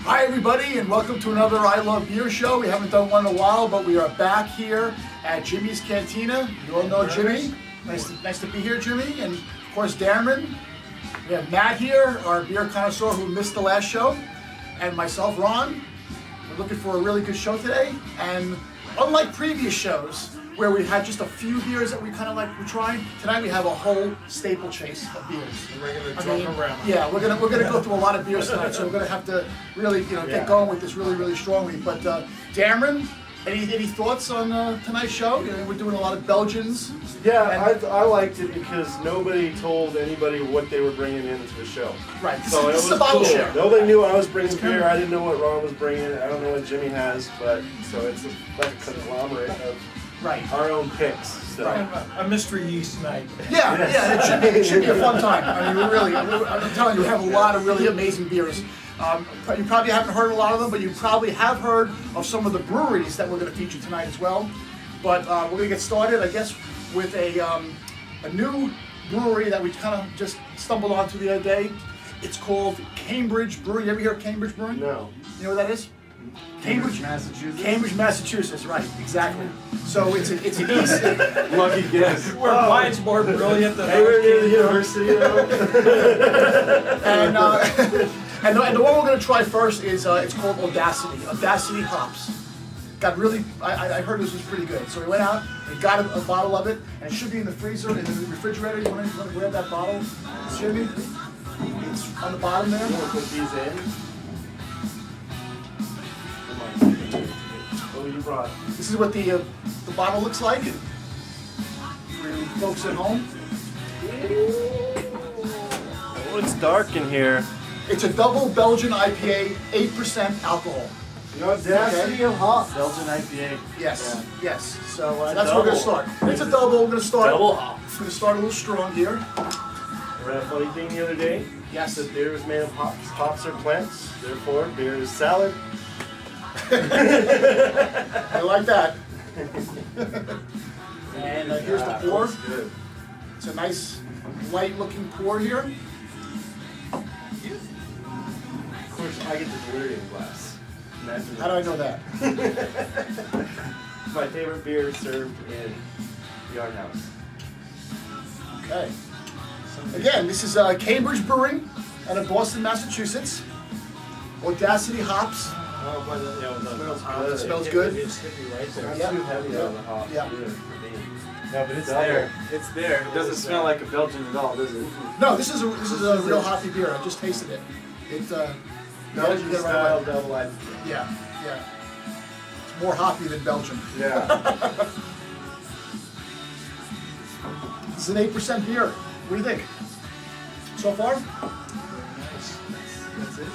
Hi everybody, and welcome to another I Love Beer show. We haven't done one in a while, but we are back here at Jimmy's Cantina. You all know Jimmy. Nice to be here, Jimmy. And of course, Darren. We have Matt here, our beer connoisseur who missed the last show, and myself, Ron. We're looking for a really good show today. And unlike previous shows, where we had just a few beers that we kind of like we're trying, tonight we have a whole staple chase of beers. And we're gonna jump around. Yeah, we're gonna go through a lot of beers tonight, so we're gonna have to really get going with this really strongly. But Darren, any thoughts on tonight's show? We're doing a lot of Belgians. Yeah, I liked it because nobody told anybody what they were bringing into the show. Right. So this it is was a bottle cool. share. Nobody knew I was bringing beer. I didn't know what Ron was bringing. I don't know what Jimmy has, but so it's like a conglomerate of our own picks. So. A mystery yeast night. Yeah, it should be a fun time. I mean, I'm telling you, we have a lot of really amazing beers. You probably haven't heard a lot of them, but you probably have heard of some of the breweries that we're going to feature tonight as well. But we're going to get started, I guess, with a new brewery that we kind of just stumbled onto the other day. It's called Cambridge Brewing. You ever hear of Cambridge Brewing? No. You know what that is? Cambridge, Massachusetts. Cambridge, Massachusetts, right, exactly. So it's an east. Lucky guess. Where mine's more brilliant than We're near the ours. university, and the one we're going to try first is it's called Audacity Hops. Got really, I heard this was pretty good. So we went out and got a bottle of it, and it should be in the freezer, in the refrigerator. You want to grab that bottle, Jimmy? It's on the bottom there. You want to put these in? Oh, you brought. This is what the bottle looks like. For you folks at home. Oh, it's dark in here. It's a double Belgian IPA, 8% alcohol. The audacity of hop. Belgian IPA. Yes, yes. So It's a that's where we're going to double. start. It's a double. We're going to start. Double hop. We're going to start a little strong here. I read a funny thing the other day. Yes. That beer is made of hops. Hops are plants. Therefore, beer is salad. I like that. And here's the pour. That's good. It's a nice, light-looking pour here. Of course, I get the delirium glass. Imagine How do I know that? It's my favorite beer served in the art house. Okay. Again, this is Cambridge Brewing out of Boston, Massachusetts. Audacity hops. Oh, but It smells good. It's hippie right there. Not Yeah. too heavy Yeah. on the hops Yeah. either for me. No, but it's Double. there. It's there. It doesn't smell like a Belgian at all, does it? No, this is a real hoppy beer. I just tasted it. You Belgian get it right style away. double IPA. Yeah. It's more hoppy than Belgian. Yeah. This is an 8% beer. What do you think? So far? That's it.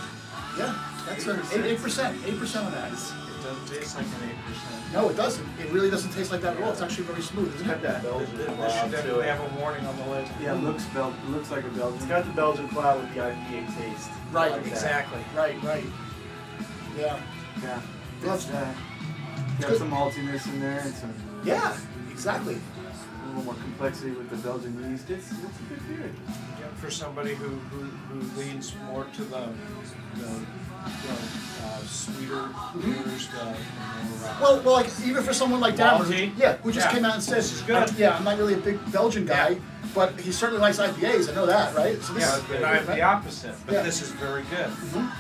Yeah, that's 8%. 8% on that. It doesn't taste like an 8%. No, it doesn't. It really doesn't taste like that at all. It's actually very smooth, isn't Got it? that This Belgian should cloud to definitely it. have a warning on the lid. Yeah, looks like a Belgian. It's got the Belgian cloud with the IPA taste. Right, Like that. Exactly. Right. Yeah. Yeah. Well, It's, got good. some maltiness in there and some Yeah, exactly. a little more complexity with the Belgian yeast. It's a good beer. Yeah, for somebody who leans more to the sweeter beers, the more, Well, like even for someone like Darren, Malty? who just Yeah. came out and said, This is good. I'm not really a big Belgian guy, but he certainly likes IPAs. I know that, right? So this yeah, is and I have the opposite, but Yeah. this is very good.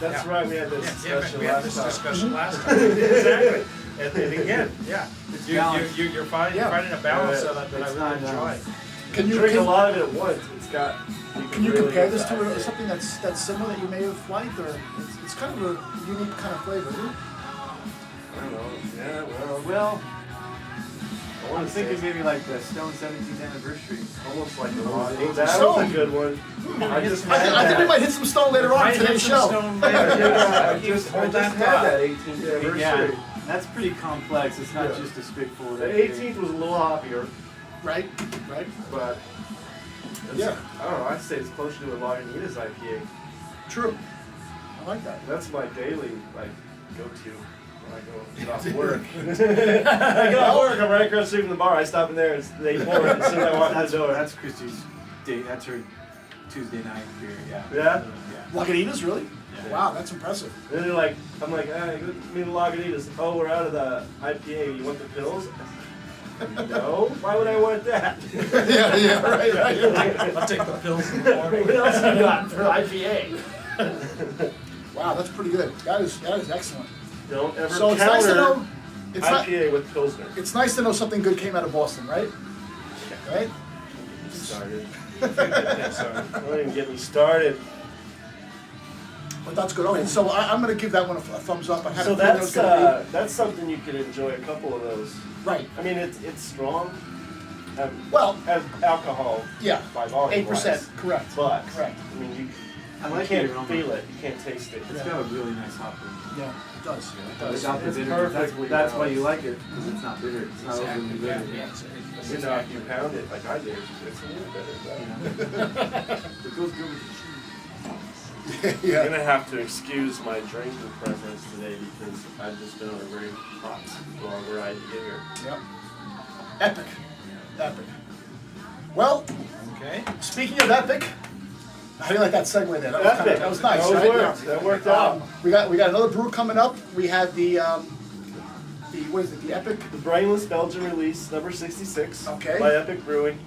That's Yeah. right, we had this Yeah, discussion we had last this time. discussion last time. Exactly. And again, yeah, It's you're balanced. finding a balance of it that I It's really not, enjoy. Can You you drink a lot of it at once. It's got. can you really compare get this the to IPA. something that's similar that you may have liked, or it's kind of a unique kind of flavor, isn't it? I don't know. Yeah, well, Well, I I'm want to say thinking maybe like the Stone 17th anniversary. almost like the law. Oh, That was Stone. a good one. I just I think we had might hit some stone later on Might in hit today's some show. stone that. later. Yeah, I You just hold had that that thought. 18th anniversary. Yeah, that's pretty complex. It's not Yeah. just a stick full of The that. 18th was a little hoppier, Right. but it's, Yeah. I don't know. I'd say it's closer to a Lagunitas IPA. True. I like that. That's my daily go-to when I go get off work. I get off work. I'm right across the street from the bar. I stop in there and they pour it as soon as I walk in the That's, door. that's Christy's date. That's her Tuesday night beer. Yeah. Yeah? Yeah. Lagunitas, really? Wow, that's impressive. And they're like, I'm like, hey, give me the Lagunitas. Oh, we're out of the IPA. You want the pills? No. Why would I want that? yeah, right. I'll take the pills in the morning. What else have you got for IPA? Wow, that's pretty good. That is excellent. Don't ever So it's counter nice to know. It's IPA with Pilsner. It's nice to know something good came out of Boston, right? Right? Get me started. Sorry. Don't even get me started. But that's good. Okay, so I'm going to give that one a thumbs up. I had So a feeling it was gonna that's something you could enjoy a couple of those. be right. I mean, it's strong. Well, As alcohol yeah, by volume. 8%. Correct. But Correct. I mean, you I like can't the aroma. feel it. You can't taste it. It's got a really nice hop. Yeah, it does. It does. Without the It's bitter, perfect that's why without- you like it, because it's not bitter. It's not overly Exactly, bitter. yeah. You know, if you pound it like I did, it's a little better. It goes good with the cheese. You're Yeah. gonna have to excuse my drinking preference today because I've just been on a very hot, long ride to get here. Yep. Epic. Epic. Well, Okay. speaking of epic, how do you like that segue there? That was, Epic. that was nice, That right? worked. That worked out. We got another brew coming up. We had the what is it? The Epic. The Brainless Belgian release, number 66, Okay. by Epic Brewing.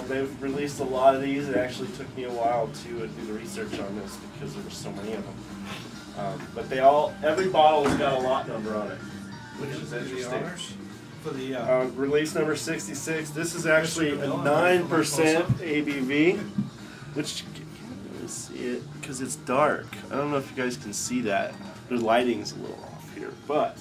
They've released a lot of these. It actually took me a while to do the research on this because there were so many of them. But every bottle's got a lot number on it, which is The interesting. honors for the Release number 66. This is actually a 9% ABV, which, let me see it, because it's dark. I don't know if you guys can see that. The lighting's a little off here, but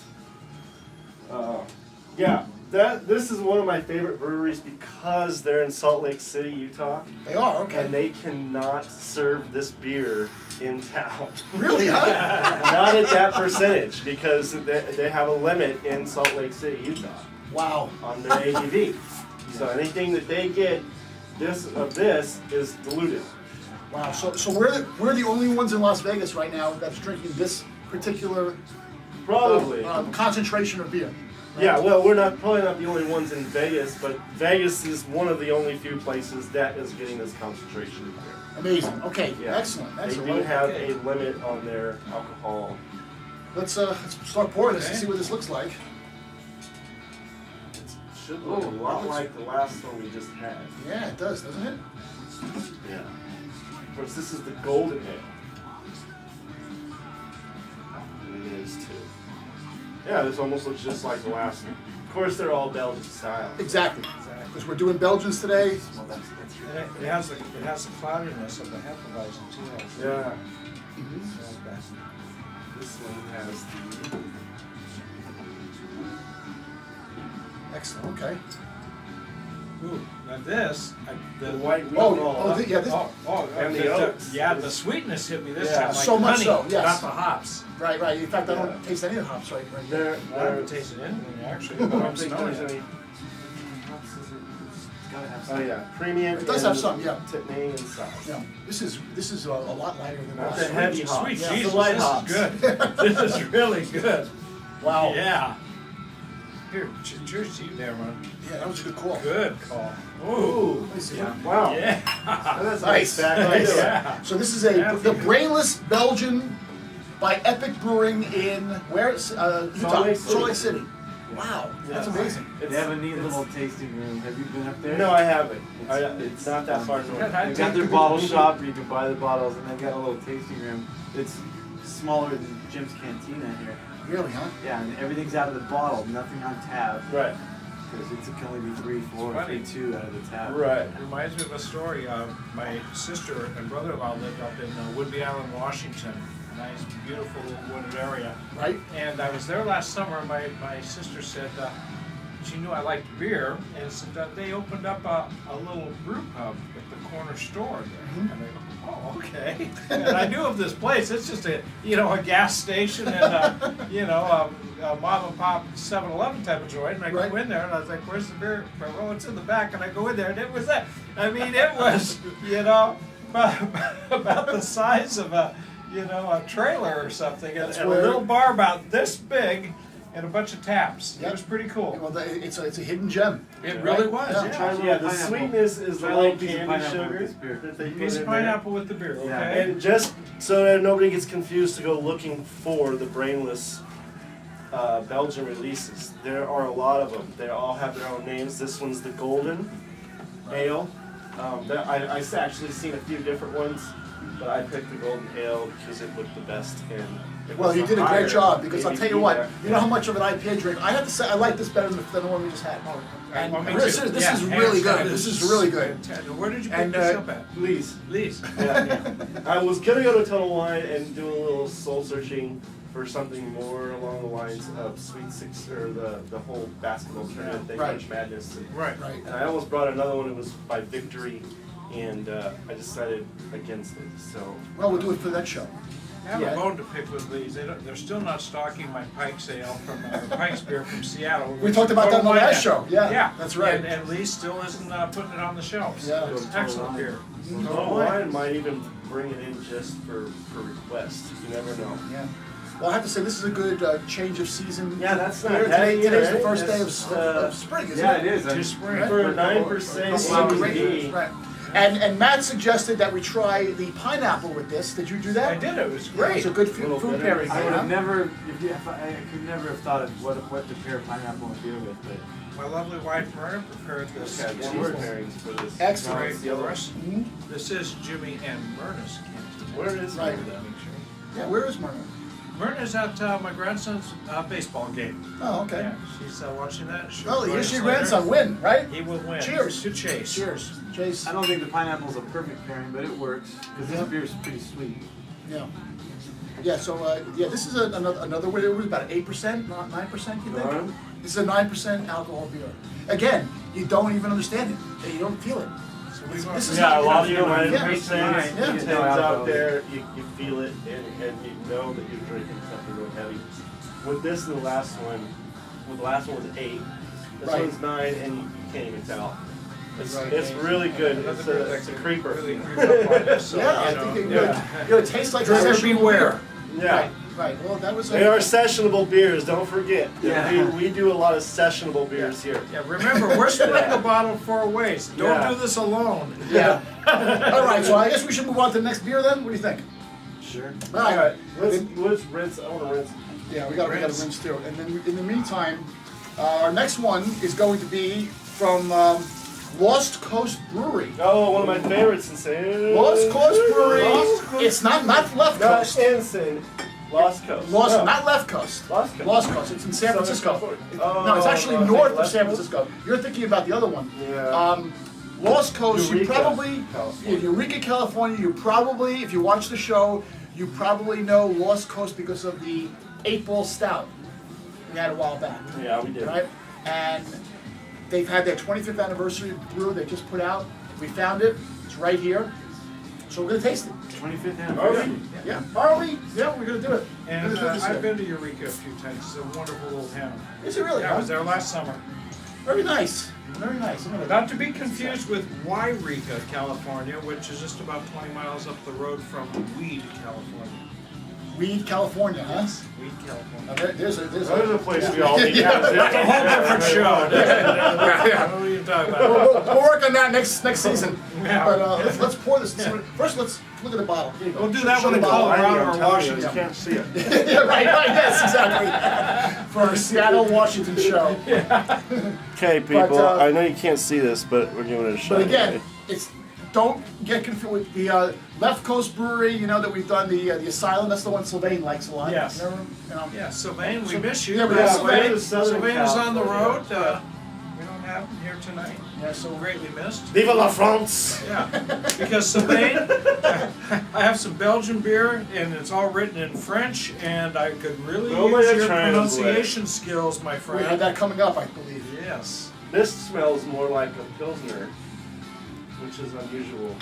yeah, this is one of my favorite breweries because they're in Salt Lake City, Utah, They are okay. and they cannot serve this beer in town. Really, huh? Not at that percentage because they have a limit in Salt Lake City, Utah, Wow. on their ABV. So anything that they get this is diluted. Wow. So we're the only ones in Las Vegas right now that's drinking this particular Probably. concentration of beer. right? Yeah, well, probably not the only ones in Vegas, but Vegas is one of the only few places that is getting this concentration of beer. Amazing. Okay. Yeah. Excellent. They Excellent. do Well, have okay. a limit on their alcohol. let's start pouring this and Okay. see what this looks like. It should look a lot like the last one we just had. Yeah, it does, doesn't it? Yeah. Of course, this is the golden ale. And it is too. Yeah, this almost looks just like the last one. Of course, they're all Belgian style. Exactly. Because we're doing Belgians today. Well, that's it has the cloudiness of the Hefeweizen too. Actually. Yeah. Okay. This one has the. Excellent. Okay. Ooh, now this, The white wheat Oh, malt. oh, yeah. This, And the oats. Yeah, the sweetness hit me this Yeah. time. Like So much honey, so, yes. Not the hops. right, right. In fact, I don't Yeah. taste any of the hops right here. I haven't tasted anything actually, but I I'm don't think smelling there's it. any. It's gotta have Oh some. yeah, premium. It does have and some, yeah. Tipney and sauce. Yeah. This is a lot lighter than That's last. a heavy hop. Sweet Yeah, the Jesus, light this hops. is good. This is really good. Wow. Yeah. Here, cheers to you, Darren. Yeah, that was a good call. Good call. Ooh. Ooh. Let me see. Yeah. Wow. Yeah. That's Nice. back right Nice. there. Yeah. So this is Yeah. the Brainless Belgian by Epic Brewing in where? Utah. Lake City. Salt Lake City. Wow, that's Yeah. amazing. They have a neat little tasting room. Have you been up there? No, I haven't. It's It's not that far north. Yeah, They've got their bottle shop where you can buy the bottles, and they've got a little tasting room. It's smaller than Jim's Cantina here. Really, huh? Yeah, and everything's out of the bottle, nothing on tap. Right. Because it can only be 3, 4, Funny. 3, 2 out of the tap. Right. It reminds me of a story. My sister and brother-in-law lived up in Whidbey Island, Washington. Nice, beautiful wooded area. Right? And I was there last summer, and my sister said she knew I liked beer, and said that they opened up a little brew pub at the corner store there. And I go, oh, okay. And I knew of this place. It's just a gas station and a mom and pop 7-Eleven type of joint. And I Right. go in there, and I was like, "Where's the beer?" Oh, it's in the back. And I go in there, and it was that. I mean, it was about the size of a trailer or something, and a where- little bar about this big, and a bunch of taps. Yep. It was pretty cool. Well, it's a hidden gem. It Right? really was. Yeah. Yeah. Try a little Yeah, the pineapple. sweetness is Try a like little piece of candy pineapple with sugar this beer. that they put Piece in of there. pineapple with the beer. Yeah. Okay. And just So that nobody gets confused to go looking for the brainless Belgian releases. There are a lot of them. They all have their own names. This one's the Golden Ale. I actually seen a few different ones, but I picked the Golden Ale because it looked the best. And it Well, was you a did a higher great job because I'll tell you ABV what, there. you know how much of an IPA drink. I have to say, I like this better than the one we just had. And Well, me this too. is Yeah, really hands down. good. This is really good. Where did you pick And this up at? Please. Lee's. Yeah. I was gonna go to Total Wine and do a little soul searching for something more along the lines of Sweet Six or the whole basketball tournament thing, Right. March Madness. Right. Right. And I almost brought another one. It was by Victory, and I decided against it. So Well, we'll do it for that show. I have Yeah. a bone to pick with Lee's. They're still not stocking my Pike's ale from Pike's beer from Seattle. We talked about that in the Total last Wine. show. Yeah, Yeah, that's right. And Lee still isn't putting it on the shelves. Yeah. It's excellent beer. Total Wine might even bring it in just for request. You never know. Yeah. Well, I have to say, this is a good change of season. Yeah, that's not beer. heavy Today's either, the first right? day It's, of spring, isn't Yeah, it? it is. Just spring. Right. For 9% This is Wow. great. ABV. Right. And Matt suggested that we try the pineapple with this. Did you do that? I did. It was Yeah, great. it's a good Little food bitter. pairing. I would huh? have never, I could never have thought of what to pair pineapple and beer with, but My lovely wife Myrna prepared this. Got for cheese us. pairings for this. Excellent. Right, The other for us. Mhm. This is Jimmy and Myrna's canteen. Where is Right. Myrna? Yeah, where is Myrna? Myrna's at my grandson's baseball game. Oh, okay. Yeah, she's watching that. She'll Oh, join here's us your later. grandson. Win, right? He will win. Cheers. To Chase. Cheers. Chase. I don't think the pineapple's a perfect pairing, but it works because Yeah. this beer is pretty sweet. Yeah. Yeah, so, yeah, this is another way. It was about 8%, not 9%, you think? Nine? This is a 9% alcohol beer. Again, you don't even understand it. You don't feel it. So we This is Yeah, a not- lot of yeah. you might Yeah. have Yeah. things out there, you feel it and you know that you're drinking something real heavy. With this and the last one, the last one was 8. This Right. one's 9 and you can't even tell. It's, Right. it's really good. Another It's beer a, that it's a could creeper. Really creep up on you, so, Yeah, I you know, think yeah. it tastes like a Driver session beware. Yeah. Right, right. Well, that was They are sessionable beers, don't forget. Yeah. We do a lot of sessionable beers here. Yeah, remember, we're splitting the bottle 4 ways. Don't Yeah. do this alone. Yeah. All right, so I guess we should move on to the next beer then. What do you think? Sure. All right. Let's rinse. I want to rinse. Yeah, we got to Rinse. rinse too. And then in the meantime, our next one is going to be from Lost Coast Brewery. Oh, one of my favorites in San Lost Coast Brewery. Lost Coast. It's not Left Not Coast. Insane. Lost Coast. Lost, No. not Left Coast. Lost Coast. Lost Coast. It's in San Southern Francisco. California. No, it's actually I think north of Left San Coast? Francisco. You're thinking about the other one. Yeah. Lost Coast, you Eureka, probably, California. in Eureka, California, you probably, if you watch the show, you probably know Lost Coast because of the 8-Ball Stout we had a while back. Yeah, we did. Right? And they've had their 25th anniversary brew they just put out. We found it. It's right here. So we're going to taste it. 25th Are anniversary. we? Yeah. Are we? Yeah, we're going to do it. And We're gonna do this I've here. been to Eureka a few times. It's a wonderful little town. Is it really? Yeah, I huh? was there last summer. Very nice. Very nice. I'm gonna- Not to be confused with Yreka, California, which is just about 20 miles up the road from Weed, California. Weed, California, huh? Weed, California. Now, there's a There's a place yeah. we all need. Yeah. That's a whole different show. Yeah, yeah. What are you talking We'll, about? we'll work on that next season. Yeah. But let's pour this. First, let's look at the bottle. Here you go. We'll do that Show one the in bottle. Colorado I'm or telling you, Washington. you can't see it. Yeah, right, yes, exactly. For our Seattle, Washington show. Okay, people. But, I know you can't see this, but we're giving it a shot. But again, anyway. it's don't get confused with the Left Coast Brewery. You know that we've done the Asylum. That's the one Sylvain likes a lot. Yes. Remember? You know? Yeah, Sylvain, we miss you. Yeah, we but miss Sylvain. Sylvain. Southern Sylvain is on the road. California. We don't have him here tonight. Yeah. So Greatly missed. Viva la France! Yeah, because Sylvain, I have some Belgian beer and it's all written in French and I could really Oh, use yeah, your translate. pronunciation skills, my we have friend. that coming up, I believe. Yes. This smells more like a Pilsner, which is unusual.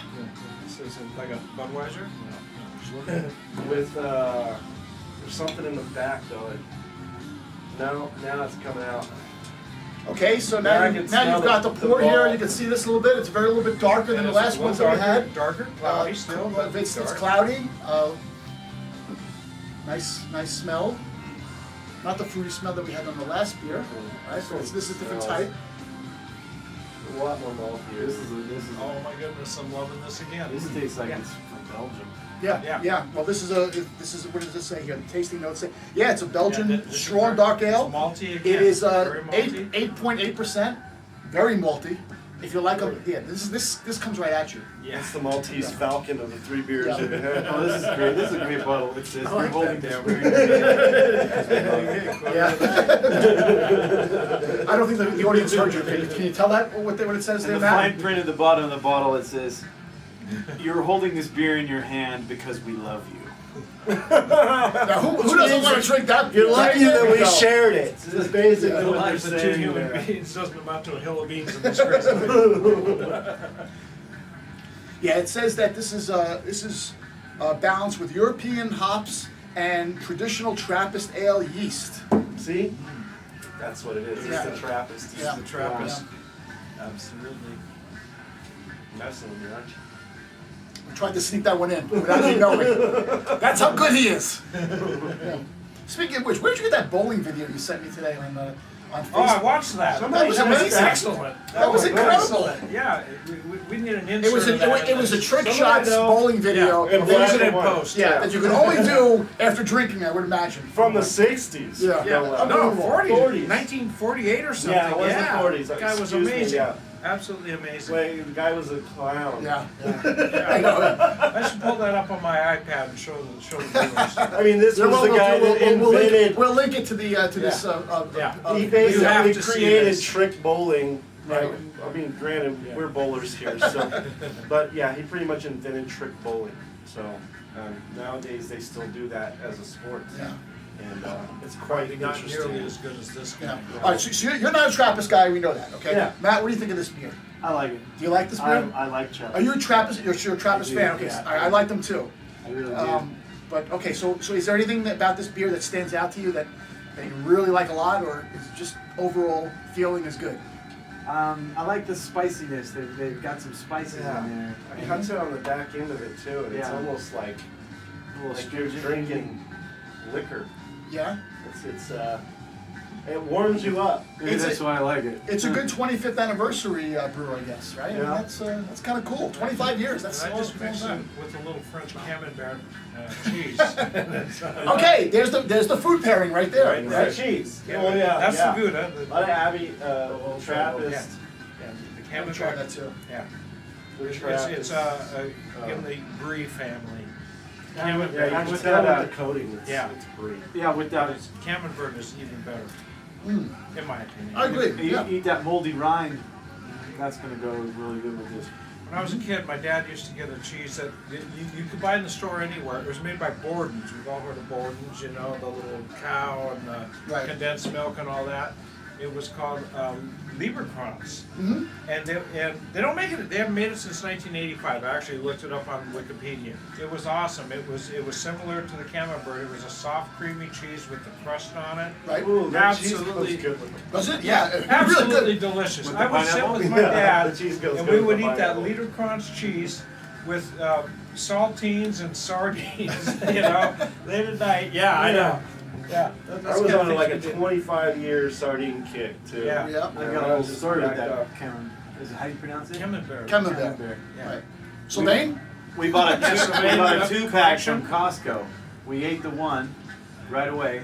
This is like a Budweiser? With, there's something in the back though. Now it's coming out. Okay, so Now I now, can now smell you've got the the pour here. ball. You can see this a little bit. It's very a little bit darker than the last ones that we had. Darker, cloudy still, but It's dark. cloudy. Nice smell. Not the fruity smell that we had on the last beer. Right, so this is a different type. A lot more malt here. This is Oh my goodness, I'm loving this again. this tastes like Yeah. it's from Belgium. Yeah. Well, this is what does this say here? The tasting notes say, yeah, it's a Belgian this is strong very- dark it's ale. malty again. It is Very malty. 8.8%, very malty. If you like them, yeah, this comes right at you. Yeah. It's the Maltese Falcon of the 3 beers Yeah. that we had. Oh, this is great. This is a great bottle. It says I like you're holding that. this beer. Yeah. I don't think the audience heard you. Can you tell that what it says And there, the Matt? fine print at the bottom of the bottle, it says, "You're holding this beer in your hand because we love you." Now, who doesn't want to drink that? You're lucky There that we go. shared it. This is basically Yeah. The what they're life of 2 saying human there. beings doesn't amount to a hill of beans in this crazy. Yeah, it says that this is balanced with European hops and traditional Trappist ale yeast. See? That's what it is. Yeah. It's the Trappist. Yeah. The Trappist. Absolutely. Messing with me, aren't you? I tried to sneak that one in without you knowing. That's how good he is. Yeah. Speaking of which, where'd you get that bowling video you sent me today on Facebook? Oh, I watched that. That was amazing. Excellent. That was incredible. Excellent. Yeah, we need an insert. It was of that it was a trick Somebody shots know. bowling video. Yeah, And we'll black use it in and white. post. Yeah, that you can only do after drinking, I would imagine. From the 60s. Yeah. Yeah, No, no, Unbelievable. 40s, 1948 or something. Yeah, it was the 40s. The guy was Excuse me, amazing. yeah. Absolutely amazing. Wait, the guy was a clown. Yeah. Yeah. I know. I should pull that up on my iPad and show the viewers. I mean, this Yeah, was the guy that invented. We'll link it to the this. Yeah. He You have basically to see created this. trick bowling. Right. Like, I mean, granted, Yeah. we're bowlers here, so. But yeah, he pretty much invented trick bowling. So nowadays they still do that as a sport. Yeah. And it's quite Probably not interesting. nearly as good as this Yeah. guy. All right, so you're not a Trappist guy. We know that. Okay. Yeah. Matt, what do you think of this beer? I like it. Do you like this beer? I like Trappist. Are you a Trappist? You're a Trappist I do, fan. Okay. yeah. I like them too. I really do. But okay, so is there anything about this beer that stands out to you that you really like a lot, or is it just overall feeling is good? I like the spiciness. They've got some spices Yeah. in there. It cuts it on the back end of it too, and it's Yeah. almost like A little you're astringent. drinking liquor. Yeah. It warms you up. Maybe It's that's why I like it. It's a good 25th anniversary brewer, I guess, right? I mean, Yeah. that's kind of cool. 25 years. That's And I a just long mixed it time. with a little French camembert cheese. Okay, there's the food pairing right there. Right, Right. Cheese. Yeah, Oh yeah. That's yeah. the Buddha. A lot of Abbey, Trappist. Yeah, the I'm gonna try that camembert. too. Yeah. The It's Trappist. in the Brie family. Yeah, Camembert. you can with tell that, with the coating. It's brie. Yeah, with that, Camembert is even better, Mm. in my opinion. I agree. you Yeah. eat that moldy rind. That's gonna go really good with this. When I was a kid, my dad used to get a cheese that you could buy in the store anywhere. It was made by Borden's. We've all heard of Borden's, you know, the little cow and the Right. condensed milk and all that. It was called Lieberkranz. Mhm. And they don't make it. They haven't made it since 1985. I actually looked it up on Wikipedia. It was awesome. It was similar to the camembert. It was a soft, creamy cheese with the crust on it. Right. Ooh, that cheese Absolutely. goes good with it. Was it? Yeah. Really Absolutely good. delicious. With I the would sit pineapple? with my Yeah, dad, the cheese goes and good we with would the eat that pineapple. Liederkranz cheese with saltines and sardines. You know, late at night. Yeah, I know. Yeah, I was on like a 25-year sardine kick too. Yeah. Yeah. I got a little Just story with backed that. up. Cameron, is it how you pronounce it? Camembert. Camembert. Yeah. Right. Sylvain? We bought a we Pennsylvania bought a 2-pack collection. from Costco. We ate the one right away,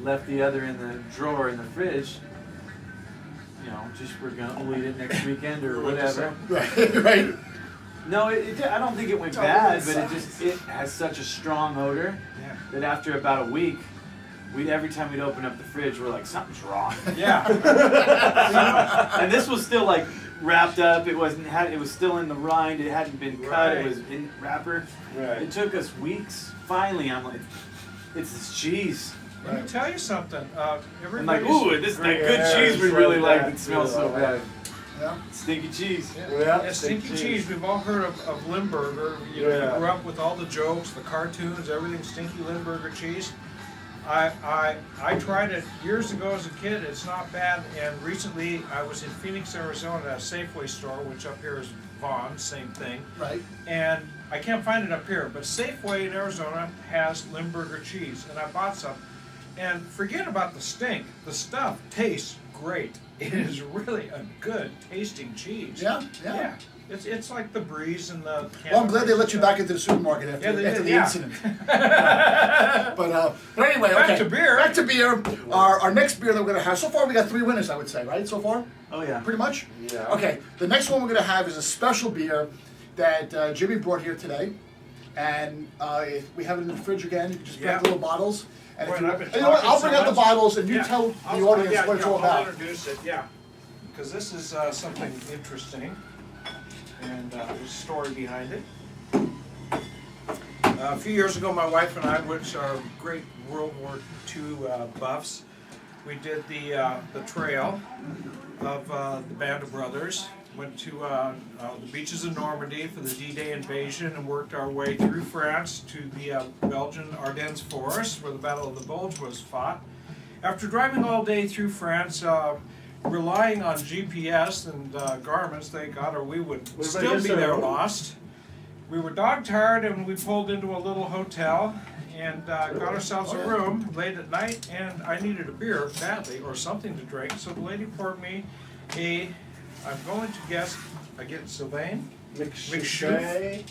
left the other in the drawer in the fridge. You know, just we're gonna eat it next weekend or whatever. Right. Right. No, I don't think it went Oh, bad, it but it has such a strong odor Yeah. that after about a week, every time we'd open up the fridge, we're like, something's wrong. Yeah. And this was still like wrapped up. It was still in the rind. It hadn't been cut. Right. It was in wrapper. Right. It took us weeks. Finally, I'm like, it's this cheese. Let me tell you something. I'm Everybody's like, ooh, this is that good Yeah, cheese we it's really like like. that. It smells so Yeah. bad. Yeah. Stinky cheese. Yeah, Yeah, stinky stinky cheese. cheese. We've all heard of Limburger. You know, Yeah. you grew up with all the jokes, the cartoons, everything stinky Limburger cheese. I tried it years ago as a kid. It's not bad. And recently, I was in Phoenix, Arizona, at a Safeway store, which up here is Vons, same thing. Right. And I can't find it up here, but Safeway in Arizona has Limburger cheese, and I bought some. And forget about the stink. The stuff tastes great. It is really a good tasting cheese. Yeah. Yeah. It's like the breeze and the. Well, I'm glad they let you back into the supermarket after, Yeah, they after did, the yeah. incident. But anyway, Back okay. to beer. Back to beer. Our next beer that we're gonna have. So far, we got 3 winners, I would say, right? So far, Oh yeah. pretty much. Yeah. Okay. The next one we're gonna have is a special beer that Jimmy brought here today, and we have it in the fridge again. You can just bring out the Yeah. little bottles. And Boy, if you, I've been you know what? talking I'll bring so out the much. bottles, and you Yeah. tell the I'll- audience yeah, what it's all I'll about. introduce it, yeah. Because this is something interesting, and there's a story behind it. A few years ago, my wife and I, which are great World War II buffs, we did the trail of the Band of Brothers. Went to the beaches of Normandy for the D-Day invasion and worked our way through France to the Belgian Ardennes forest where the Battle of the Bulge was fought. After driving all day through France, relying on GPS and Garmin's, thank God, or we would What about still be yourself? there lost. We were dog tired and we pulled into a little hotel and got ourselves a room late at night, and I needed a beer badly or something to drink, so the lady poured me I'm going to guess, I get Sylvain? McShoof.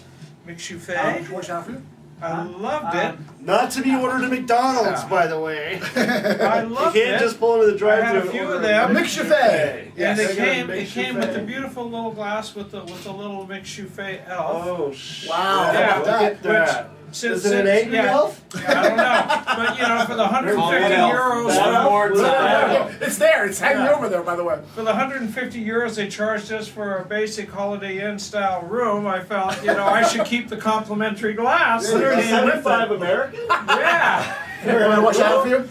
McShouffet. Watch out for you. I loved it. Not to be ordered at McDonald's, Yeah. by the way. I You loved can't it. just pull into the I had drive-thru a and few order of them. A McShouffet. And Yes. it came with the beautiful little glass with the little McShouffet elf. Oh, shit. Wow. Yeah. How about Look that? at that. Since, Is it an angry elf? I don't know. But you know, for the 150 elf. euros, One more time. It's there. It's hanging Yeah. over there, by the way. for the 150 euros they charged us for a basic Holiday Inn style room, I felt, you know, I should keep the complimentary glass. Yeah, you got And- 75 American? yeah. You want to watch out for you?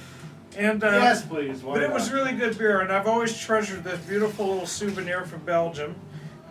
And Yes, please. Why but it was not? really good beer, and I've always treasured this beautiful little souvenir from Belgium.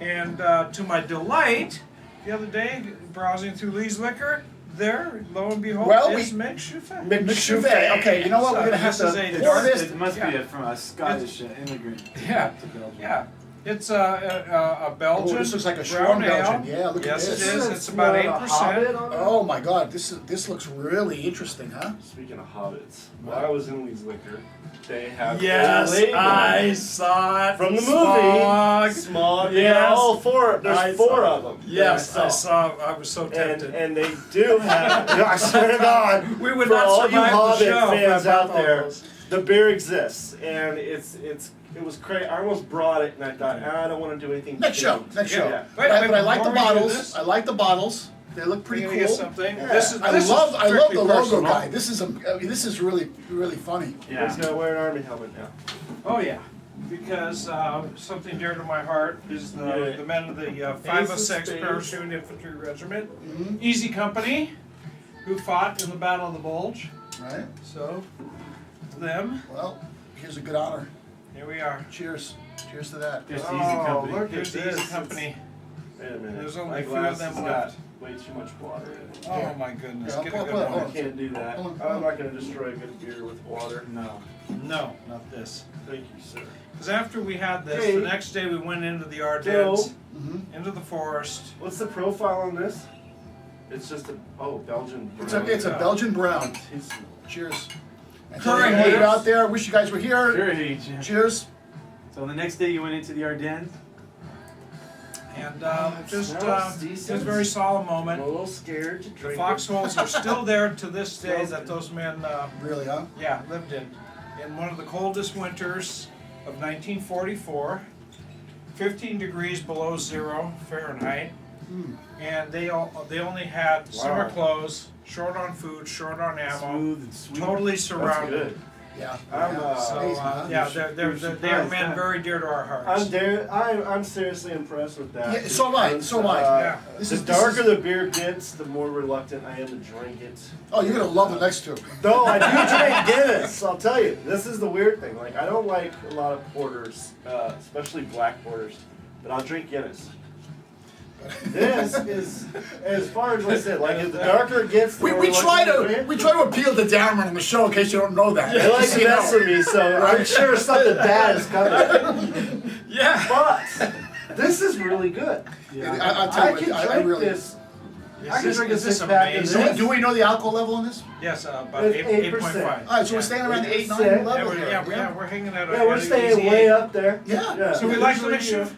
And to my delight, the other day, browsing through Lee's Liquor, there, lo and behold, Well, is McShouffet. McShouffet. Okay, you know what? We're going to have This is to a pour dark- this. It must be Yeah. from a Scottish immigrant. Yeah, To Belgium. yeah. It's a Belgian Oh, this looks like a brown strong ale. Belgian. Yeah, look at Yes, this. it is. Doesn't It's it about smell a 8%. Hobbit on it? Oh my God, this looks really interesting, huh? Speaking of hobbits, while I was in Lee's Liquor, they have Yes, a label I saw it. from the movie Smog. Smog. Yes. Yeah, all four. There's I 4 saw- of them. Yes, that I saw. I was so And, tempted. and they do have. I swear to God, We would for not all you survive the Hobbit show if fans I bought out all there, those. the beer exists, and it was crazy. I almost brought it, and I thought, I don't want to do anything. Next show, next show. Yeah. But I like the before we do bottles. this, I like the bottles. They look pretty I'm gonna get cool. something. Yeah. This is, I this love is the strictly logo personal. guy. This is really funny. Yeah. He's gonna wear an army helmet now. Oh yeah, because something dear to my heart is the men of the Ace of 506 Spades. Parachute Infantry Regiment, Mhm. Easy Company, who fought in the Battle of the Bulge. Right. So, to them, Well, here's a good honor. here we are. Cheers. Cheers to that. Just Oh, Easy Company. look at Here's the this. Easy Company. Wait a minute. There's only My a few glass of them has left. got way too much water in it. Oh my goodness, Yeah, get pull a it, good pull it, I one. hold can't do that. Hold on. I'm not gonna destroy a good beer with water. No. No, not this. Thank you, sir. Because after we had this, Hey. the next day we went into the Ardennes, Mm-hmm. into the forest. What's the profile on this? It's just a Belgian. It's a brown. Belgian brown. It's- Cheers. And Curry to everybody Heat. out there, I wish you guys were here. Sure, Jim. Cheers. So the next day you went into the Ardennes. And it just smells it was decent. a very solemn I'm a moment. little scared to The drink. foxholes are still there to this day Smells that good. those men, Really, huh? yeah, lived in. In one of the coldest winters of 1944, 15 degrees below 0 Fahrenheit, Mm. and they only had summer Wow. clothes, short on food, short on ammo, Smooth and sweet. totally That's surrounded. good. Yeah. I'm, yeah. So Amazing, huh? yeah, You they are surprised, men huh? very dear to our hearts. I'm seriously impressed with that. Yeah, so am I, so am I. Yeah. This The is- darker the beer gets, the more reluctant I am to drink it. Oh, you're gonna love the next two. No, I do drink Guinness. I'll tell you. This is the weird thing. Like, I don't like a lot of porters, especially black porters, but I'll drink Guinness. This is, as far as I said, like, the darker it gets, the We more try reluctant to appeal to Darren on the show in case you don't know that. They like Just so to you mess know. with me, so I'm sure something bad is coming. Yeah. But this is really good. I'll tell you can what, I drink really. this. I can drink a Is this 6-pack of amazing? this. Do we know the alcohol level on this? Yes, about It's 8.5. 8%. All right, so we're staying around the 8-9 Yeah, level here. Yeah, we're hanging at a Yeah, we're at an staying easy way 8. up there. Yeah. So we like the Usually, mixture?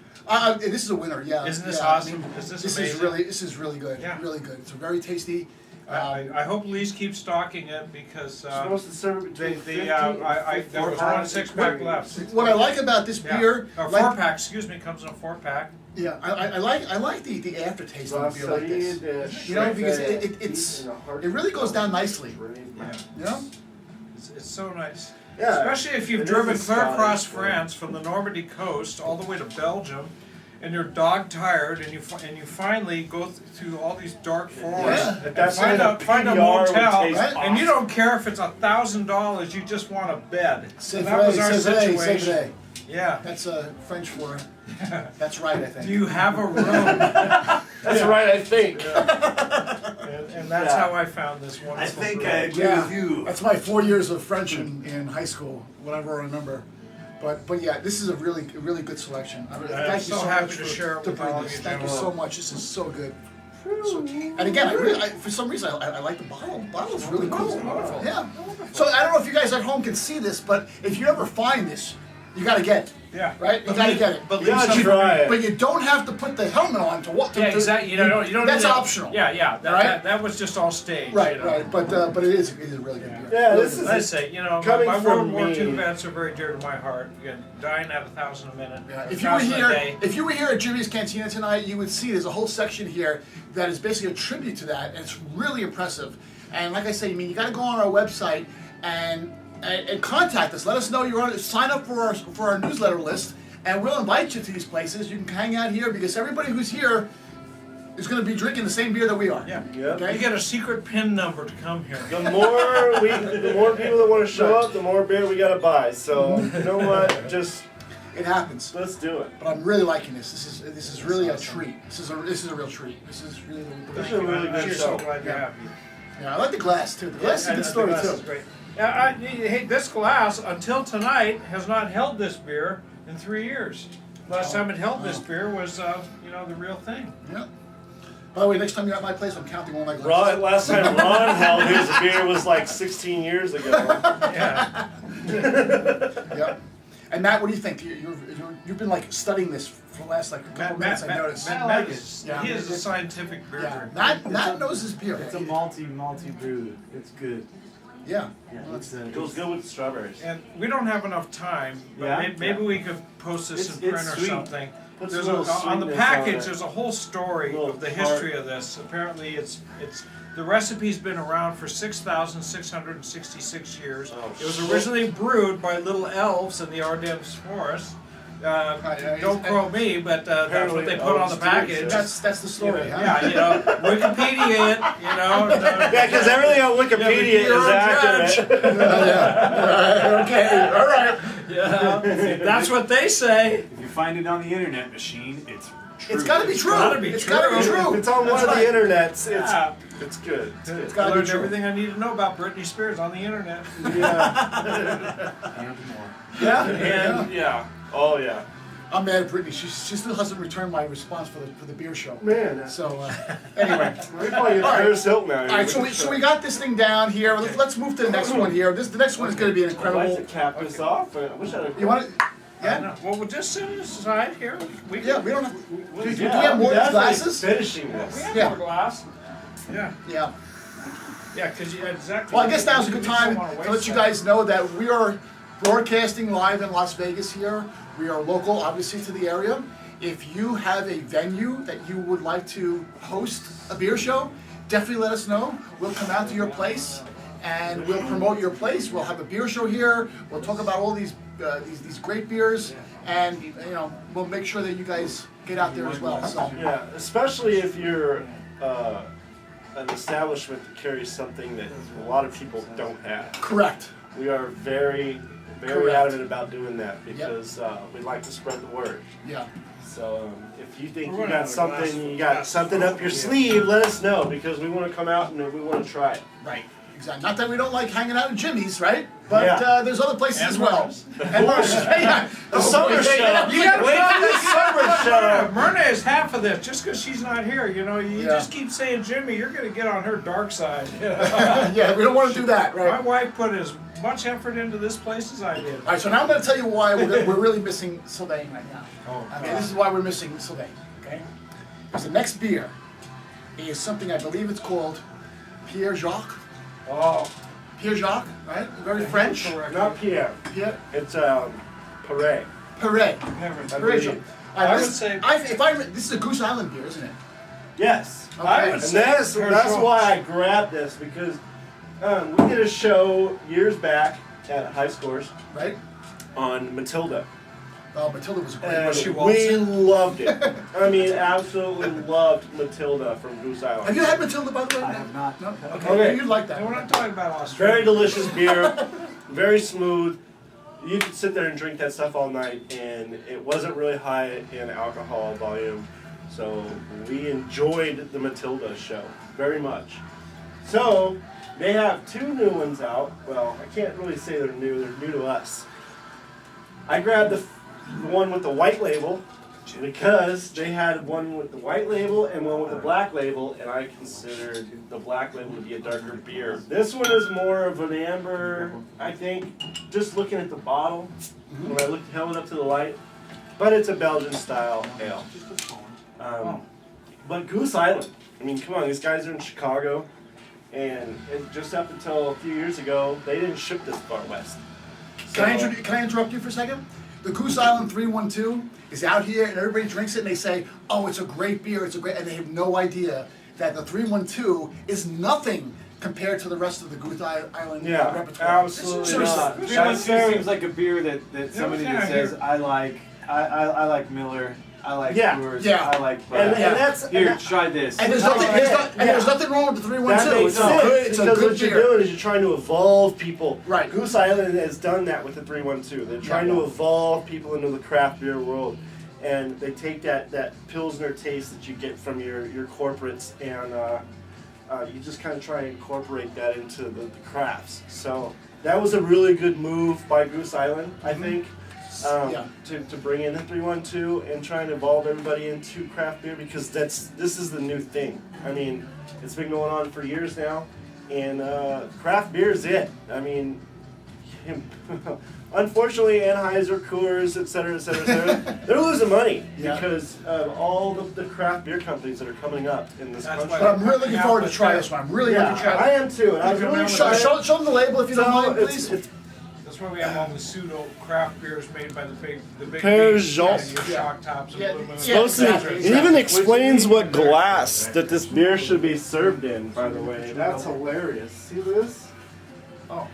This is a winner, yeah. Isn't this yeah, awesome? Is this amazing? This is really good. Yeah. Really good. It's very tasty. I hope Lee's keeps stocking it because Supposed to serve it between 50 there was one 6-pack left. What I like about this Yeah. beer, Or like, 4-pack, excuse me, comes in a 4-pack. yeah, I like the aftertaste of a beer like this. You know, because it really goes down nicely. Yeah. You know. It's so nice. Yeah. Especially if you've It is driven a clear across Scottish France from the Normandy coast all the way to Belgium, and you're dog tired, and you finally go through all these dark forests Yeah. and That's find when a a PBR would motel, taste and you awesome. don't care if it's $1,000, you just want a bed. C'est And that vrai, was our c'est vrai, c'est situation. vrai. Yeah. That's French for it. That's right, I think. Do you have a room? That's right, I think. And that's Yeah. how I found this wonderful I think brew. I agree Yeah. with you. That's my 4 years of French in high school, whatever I remember. But yeah, this is a really good selection. Thank you so so happy much to for share it with bringing all of this. you Thank you gentlemen. so much. This is so good. So, and again, for some reason, I like the bottle. The bottle is really cool. Wonderful. Yeah. So I don't know if you guys at home can see this, but if you ever find this, you got to get it. Yeah. Right? You got to get it. But You gotta leave some- try it. But you don't have to put the helmet on to what. Yeah, exactly. You don't. That's need that. optional. Yeah. Right? That was just all staged. Right, you know? right. But it is a really good beer. Yeah, Really this good is beer. I say, Coming my from World War II me. vets are very dear to my heart. Again, dying at 1,000 a minute. Yeah, 1,000 a day. if you were here at Jimmy's Cantina tonight, you would see there's a whole section here that is basically a tribute to that, and it's really impressive. And like I say, I mean, you got to go on our website and contact us. Let us know you're on. Sign up for our newsletter list, and we'll invite you to these places. You can hang out here because everybody who's here is going to be drinking the same beer that we are. Yeah. Yep. Okay? You get a secret PIN number to come here. The more people that want to show up, the more beer we gotta buy. So you know what? Just It happens. let's do it. But I'm really liking this. This is really a treat. This is a real treat. This is really This is a really good I'm show. so glad you're happy. Yeah, I like the glass too. The glass is a good story The glass too. is great. Hey, this glass until tonight has not held this beer in 3 years. Last time it held this beer was, the real thing. Yeah. By the way, next time you're at my place, I'm counting all my glasses. Last time Ron held his beer was like 16 years ago. Yeah. Yeah. And Matt, what do you think? You've been like studying this for the last like a couple minutes. I noticed. Matt Yeah. he is a scientific beer Yeah. drinker. Matt knows his beer. It's a malty brew. It's good. Yeah. Yeah, Well, it's It goes good with strawberries. And we don't have enough time, but Yeah? maybe we could post this It's in print or sweet. something. Puts There's a little on the sweetness package. on it. There's a whole story Little of the tart. history of this. Apparently, it's the recipe's been around for 6,666 years. Oh, It was shit. originally brewed by little elves in the Ardennes forest. Don't quote me, but that's what they put on the package. That's the story, huh? Yeah, Wikipedia it, Yeah, because everything on Wikipedia you're is a accurate. Okay. All right. Yeah, that's what they say. If you find it on the internet machine, it's true. It's got to be true. gotta be It's got to be true. true. If it's on That's one of right. the internets, Yeah. it's good. It's good. It's I got to be learned true. everything I need to know about Britney Spears on the internet. Yeah. And more. Yeah. And yeah. Oh yeah. I'm mad at Brittany. She still hasn't returned my response for the beer show. Man. So anyway. We're calling it All right. Paris Hilton now. All right, so we got this thing down here. Let's move to the next one here. The next one is going to be an I'd like to incredible. cap this off. I wish I'd have. You want it? Yeah. Yeah. Well, we'll just set it aside here. We Yeah. can, We don't have. Do we Yeah, have more definitely glasses? Finishing we this. have Yeah. more glass. Yeah. Yeah. Yeah, because exactly. Well, I guess now's a good We don't time wanna to waste let you that. guys know that we are broadcasting live in Las Vegas here. We are local, obviously, to the area. If you have a venue that you would like to host a beer show, definitely let us know. We'll come out to your place and we'll promote your place. We'll have a beer show here. We'll talk about all these great beers, and we'll make sure that you guys get out there as well. So Yeah, especially if you're an establishment that carries something that a lot of people don't have. correct. We are very, very Correct. adamant about doing that because we'd like to spread the word. Yeah. So if you think We're you running got out of something, glass- you got glass something up your full. sleeve, let us know because we want to come out and we want to try it. Right. Exactly. Not that we don't like hanging out at Jimmy's, right? But Yeah. there's other places And as well. Myrna's. And Myrna's. Yeah. The summer show. You gotta Wait try for the summer show. Myrna is half of this. Just because she's not here, you know, you Yeah. just keep saying Jimmy, you're gonna get on her dark side. You know? Yeah, we don't want to do that, My right? wife put as much effort into this place as I did. All right, so now I'm going to tell you why we're really missing Sylvain right now. Oh, Okay, this is why we're missing Sylvain, okay? Because the next beer is something I believe it's called Pierre Jacques. Oh, Pierre Jacques, right? Very French. correct. Not Pierre. Pierre It's Perret. Perret. Never. I Pierre believe. Jacques. I would say- this is a Goose Island beer, isn't it? Yes. Okay. I would And say that's Herschel. why I grabbed this, because we did a show years back at High Scores Right? on Matilda. Oh, Matilda was a great And one. she we waltzing? loved it. I mean, absolutely loved Matilda from Goose Island. Have you had Matilda, by the way? I have not. No? Okay. You'd like that. And we're not talking about Australia. Very delicious beer, very smooth. You could sit there and drink that stuff all night, and it wasn't really high in alcohol volume. So we enjoyed the Matilda show very much. So they have 2 new ones out. Well, I can't really say they're new to us. I grabbed the one with the white label because they had one with the white label and one with the black label, and I considered the black label to be a darker beer. This one is more of an amber, I think, just looking at the bottle when I held it up to the light. But it's a Belgian style ale. But Goose Island, I mean, come on, these guys are in Chicago, and just up until a few years ago, they didn't ship this far west. Can I interrupt you for a second? The Goose Island 312 is out here, and everybody drinks it, and they say, "Oh, it's a great beer. It's a great," and they have no idea that the 312 is nothing compared to the rest of the Goose Island Yeah, repertoire. absolutely Seriously. not. 312 seems like a beer that somebody Yeah, that says, here. I like Miller, I like Yeah, Coors, yeah. I like And, Bud. and that's Here, and try this. And there's Oh, nothing, yeah, there's yeah. nothing wrong with the that 312. makes It's a sense good, it's a because good what you're beer. doing is you're trying to evolve people. Right. Goose Island has done that with the 312. They're trying to evolve people into the craft beer world, and they take that Pilsner taste that you get from your corporates, and you just kind of try and incorporate that into the crafts. So that was a really good move by Goose Island, I think. Yeah. To bring in the 312 and try and evolve everybody into craft beer, because this is the new thing. I mean, it's been going on for years now, and craft beer is it. I mean, unfortunately, Anheuser, Coors, et cetera, they're losing money Yeah. because of all the craft beer companies that are coming up in this That's country. But I'm really looking forward to try this one. I'm really Yeah, looking to I try am too. And I was really Show them the label if you don't mind, please. it's That's why we have all the pseudo craft beers made by the big Pierre beers, Jacques. your shock tops and Yeah, blue moon. yeah, supposed to. exactly. It even explains what glass that this beer should be served in. By the way, that's hilarious. See this? Oh.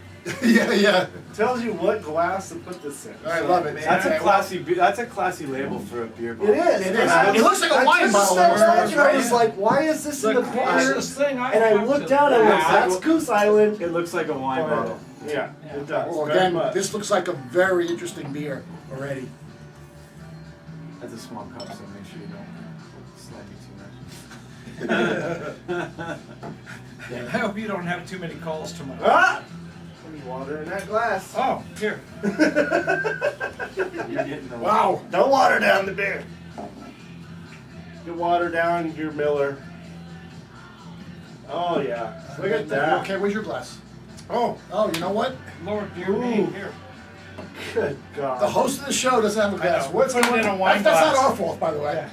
yeah. It tells you what glass to put this in. I love it. That's Okay, a classy. That's a classy label for a beer It bottle. is. It is. It looks like a wine bottle. I almost. was like, why is this in the The beer? closest thing I And I have looked to down and I went, that- that's Goose Island. It looks like a wine bottle. Yeah, it does. Well, very again, much. this looks like a very interesting beer already. That's a small cup, so make sure you don't slap me too much. I hope you don't have too many calls tomorrow. Ah! Let me water in that glass. Oh, here. You're getting the Wow. Don't water down the beer. You water down your Miller. Oh yeah. Look at that. Okay, where's your glass? Oh, Oh, you know what? Lord dear me. Ooh. Here. Good God. The host of the show doesn't have a glass. know. What's Put it going in a on? wine That's not glass. our fault, by the way.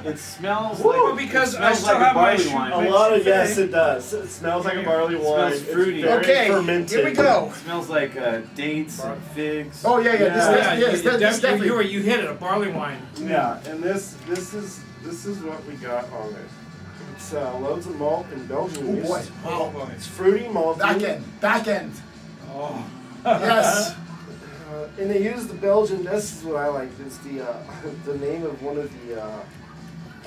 It smells Well, like. because it I smells still like a have my barley shoe- wine. A lot of yes, it does. It smells like a barley wine. smells fruity. It's very Okay, fermented. here we go. It smells like dates and figs. Oh yeah. This, Yeah. this, this definitely. You hit it, a barley wine. Yeah, and this is what we got on it. It's loads of malt and Belgian Oh yeast. boy. Oh, Wow. boy. It's fruity, malty. Back end. Oh. Yes. And they use the Belgian. This is what I like. It's the the name of one of the.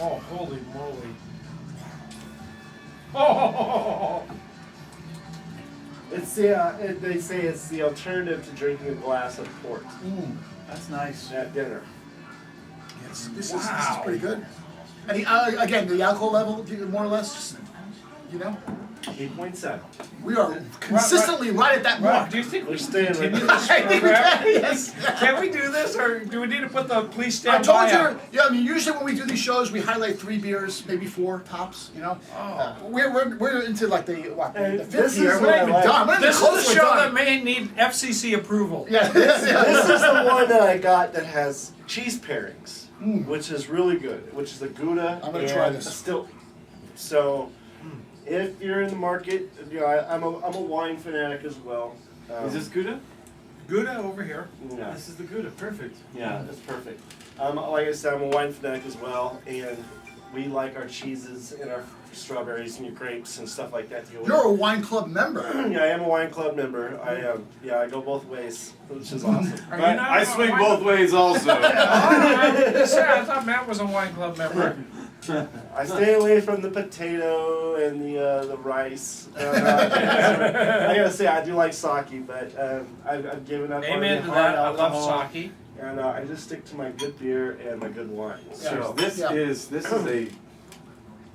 Oh, holy moly. Oh. It's the they say it's the alternative to drinking a glass of port That's nice. at dinner. Yes. This is Wow. pretty good. And again, the alcohol level, more or less, just, you know. 8.7. We are consistently right at that Rob, mark. do you think we We're can staying continue with this I think we program? can, yes. Can we do this, or do we need to put the please I stand told by out? you, yeah, I mean, usually when we do these shows, we highlight 3 beers, maybe 4 tops, you know? Oh. We're into like the And fifth this year. is We're what not I even like. done. We're not even This close is to a show done. that may need FCC approval. Yeah, This is the one that I got that has cheese pairings, Mm. which is really good, which is a Gouda I'm gonna and try this. a Stilton. So, if you're in the market, you know, I'm a wine fanatic as well. Is this Gouda? Gouda over here. Yeah, This is the Gouda. Perfect. yeah, that's perfect. Like I said, I'm a wine fanatic as well, and we like our cheeses and our strawberries and your grapes and stuff like that to go with. You're a wine club member. Yeah, I am a wine club member. I am. Yeah, I go both ways, which is awesome. Are But you not I a swing wine- both ways also. I thought Matt was a wine club member. I stay away from the potato and the rice. I gotta say, I do like sake, but I've given up on Amen the to hard that. I alcohol, love sake. and I just stick to my good beer and my good wine. Yeah. So, This Yeah. is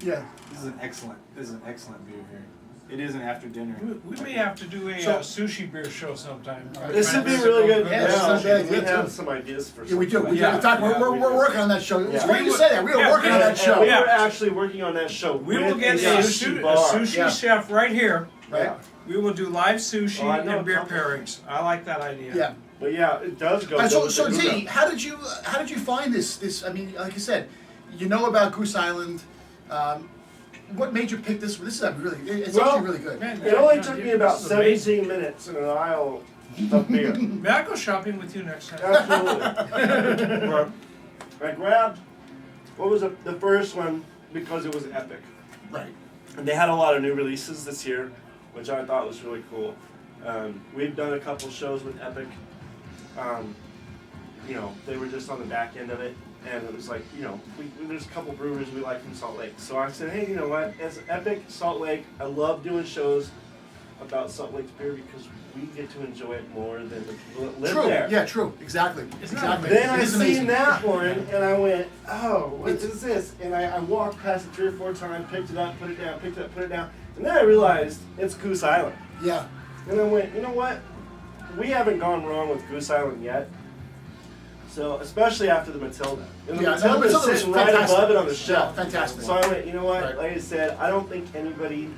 Yeah. an excellent beer here. It is an after dinner. We may have to do a So- sushi beer show sometime. this would be really good. Yeah, this is a good we idea, have too. some ideas for. Yeah, we do. something. We do. Yeah. In fact, Yeah, we're we do. working on that show. It's Yeah. funny you say that. We were Yeah, working on that show. We Yeah. were actually working on that show. We with will get a a sushi bar. sushi Yeah. chef right here. Right? Yeah. We will do live sushi Oh, I know and beer a couple. pairings. I like that idea. Yeah. But yeah, it does go. And so, good with so the D, Gouda. how did you find this? I mean, like you said, you know about Goose Island. What made you pick this one? This is it's Well, actually really good. Man, It only yeah, took yeah, me about this is amazing. 17 minutes in an aisle of beer. May I go shopping with you next time? Absolutely. But I grabbed, what was the first one, because it was epic. Right. And they had a lot of new releases this year, which I thought was really cool. We've done a couple shows with Epic. You know, they were just on the back end of it. And it was like, you know, there's a couple brewers we like from Salt Lake. So I said, hey, you know what? As Epic Salt Lake, I love doing shows about Salt Lake's beer because we get to enjoy it more than the people that live True. there. Yeah. True. Exactly. Isn't that Exactly. Then It I is seen amazing. that one and I went, oh, what is this? And I walked past it 3 or 4 times, picked it up, put it down, picked it up, put it down. And then I realized it's Goose Island. Yeah. And I went, you know what? We haven't gone wrong with Goose Island yet. So, especially after the Matilda. And the Yeah, Matilda Matilda is was sitting right fantastic. above it on the Yeah, shelf. fantastic. So I went, you know what? Right. Like I said, I don't think anybody,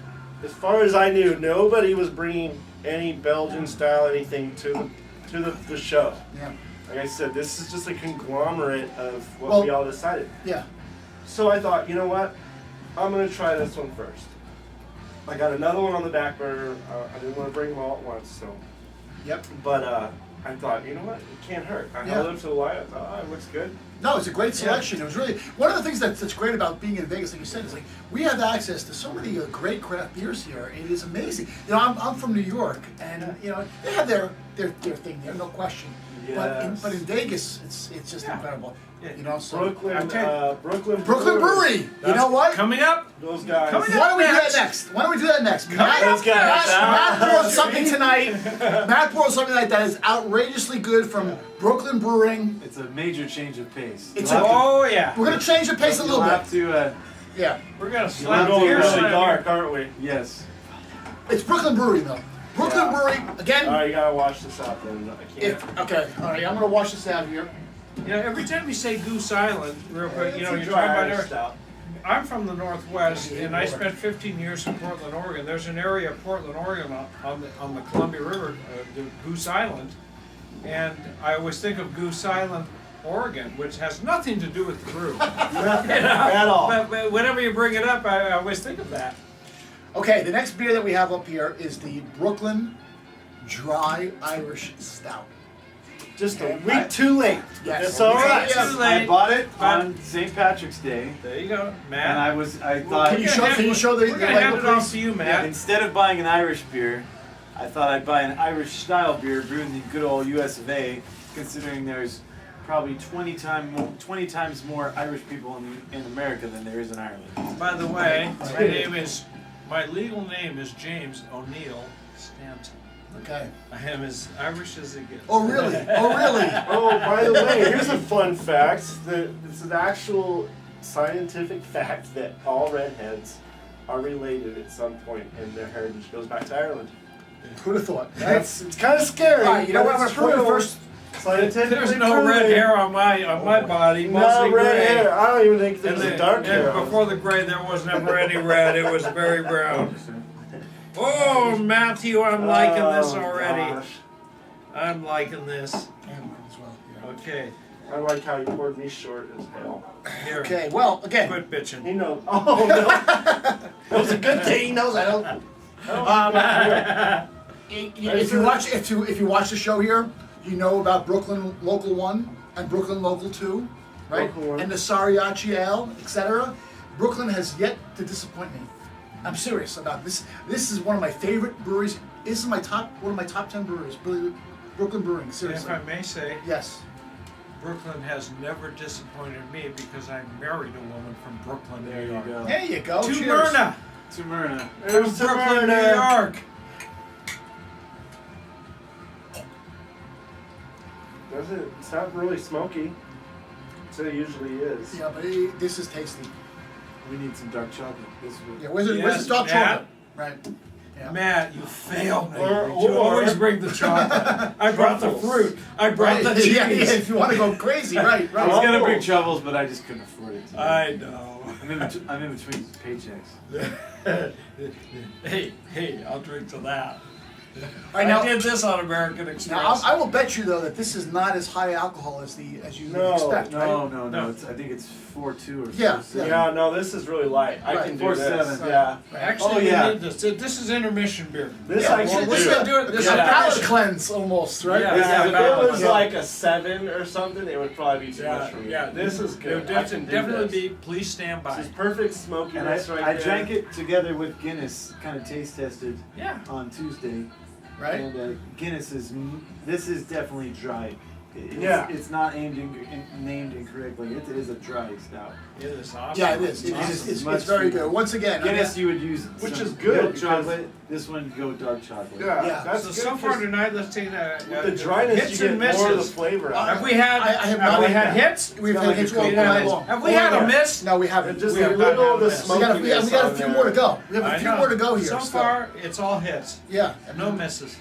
as far as I knew, nobody was bringing any Belgian style anything to the show. Yeah. Like I said, this is just a conglomerate of what Well- we all decided. Yeah. So I thought, you know what? I'm going to try this one first. I got another one on the back burner. I didn't want to bring them all at once, so. Yep. But I thought, you know what? It can't hurt. I held it up to the light. I thought, oh, it looks good. No, it's a great selection. It was really one of the things that's great about being in Vegas, like you said, is like we have access to so many great craft beers here. It is amazing. You know, I'm from New York, and you know they have their thing there, no question. Yes. But in Vegas, it's just Yeah. incredible. Yeah. You know, so Brooklyn Brooklyn Brewery. You That's know what? Coming up. Those guys. Coming Why don't we do that Next. next? Why don't we do that next? Matt, Those guys. Matt brought something tonight. Matt brought something like that is outrageously good from Brooklyn Brewing. It's a major change of pace. It's You'll have to- Oh yeah. We're gonna change the pace a little you'll bit. have to, Yeah, We're gonna We're slap going beer really slam dark, here. aren't we? yes. it's Brooklyn Brewery though. Brooklyn Yeah. Brewery again. All right, you gotta wash this out then. I can't. Okay, all right. I'm gonna wash this out here. You know, every time you say Goose Island, real quick, you know, It's a you're talking dry about Irish every- stout. I'm from the Northwest, and I spent 15 years in Portland, Oregon. There's an area of Portland, Oregon on the Columbia River, the Goose Island, and I always think of Goose Island, Oregon, which has nothing to do with the brew. Nothing You know? at all. But whenever you bring it up, I always think of that. Okay, the next beer that we have up here is the Brooklyn Dry Irish Stout. Just a And week too late. Yes. It's all right. Yes. Too I late. bought it But- on St. Patrick's Day, There you go, and Matt. I thought Can you show the We're gonna hand label, it off please? to you, Matt. instead of buying an Irish beer, I thought I'd buy an Irish style beer brewed in the good old US of A, considering there's probably 20 times more Irish people in America than there is in Ireland. By the way, my legal name is James O'Neill Stanton. Okay. I am as Irish as it gets. Oh really? Oh really? Oh, by the way, here's a fun fact. It's an actual scientific fact that all redheads are related at some point, and their heritage goes back to Ireland. Who'd have thought? Right? It's kind of scary. All right, you know but what? I'm it's gonna put you true. first. Scientifically There's no proven. red hair on my body, No mostly red gray. hair. I don't even think there's a dark hair. And on before the gray, there was never any red. It was very brown. Oh, Matthew, I'm liking this already. Gosh. I'm liking this. And mine as well, yeah. Okay, I like how you poured me short as hell. here. Okay, well, again, Quit bitching. He knows. Oh no, that was a good thing. He knows I don't. if you watch the show here, you know about Brooklyn Local 1 and Brooklyn Local 2, right? Local 1. And the Sariachi Ale, etc. Brooklyn has yet to disappoint me. I'm serious about this. This is one of my favorite breweries. This is one of my top 10 breweries. Brooklyn Brewing, If seriously. I may say, Yes. Brooklyn has never disappointed me because I married a woman from Brooklyn, There New you York. go. There you go. To Cheers. Myrna, To Myrna. from Brooklyn, New York. It's not really smoky. So it usually is. Yeah, but this is tasty. We need some dark chocolate. This would. Yeah, where's Yes, the dark Matt. chocolate? Right. Yeah. Matt, you failed me. Or- You always bring the chocolate. I brought the Truffles. fruit. I brought the cheese. Yeah, if you want to go crazy, right, I was right. gonna bring truffles, but I just couldn't afford it. Today. I know. I'm in between paychecks. Hey, I'll drink to that. Right, now- I did this on American Express. Now, I will bet you though that this is not as high alcohol as you would No, expect, right? No. No. I think it's 4.2 or Yeah, 4.6. Yeah, no, this is really light. I Right, can do 4.7. this. Yeah. Actually, Oh, yeah. we need this. This is intermission beer. This Yeah, I well, can this do. is This It's is a palate intermission. cleanse almost, right? Yeah. If it balance. was Yeah. like a 7 or something, it would probably be too Yeah, much for me. yeah. This is It good. would I can do definitely this. be. Please stand by. This is perfect And smokiness right I there. drank it together with Guinness, kind of taste tested Yeah. on Tuesday. Right? And Guinness this is definitely dry. Yeah. It's not named incorrectly. It is a dry stout. It is awesome. Yeah, it is. It's It's much very sweeter. good. Once again, I mean, Guinness you would use Which some is good, milk because- chocolate. This one go dark chocolate. Yeah, Yeah. that's So good. far 'cause tonight, let's take with the dryness, hits you and get more of the misses. flavor out. Have we had? I have have not we had had that. hits? we've It's had not hits like all a night good long. Have we had a miss? No, we haven't. And just We a have not little of had the this. we got a smokiness few on more to there. go. We have a I few know. more to go here. So still. far, it's all hits. Yeah. No misses.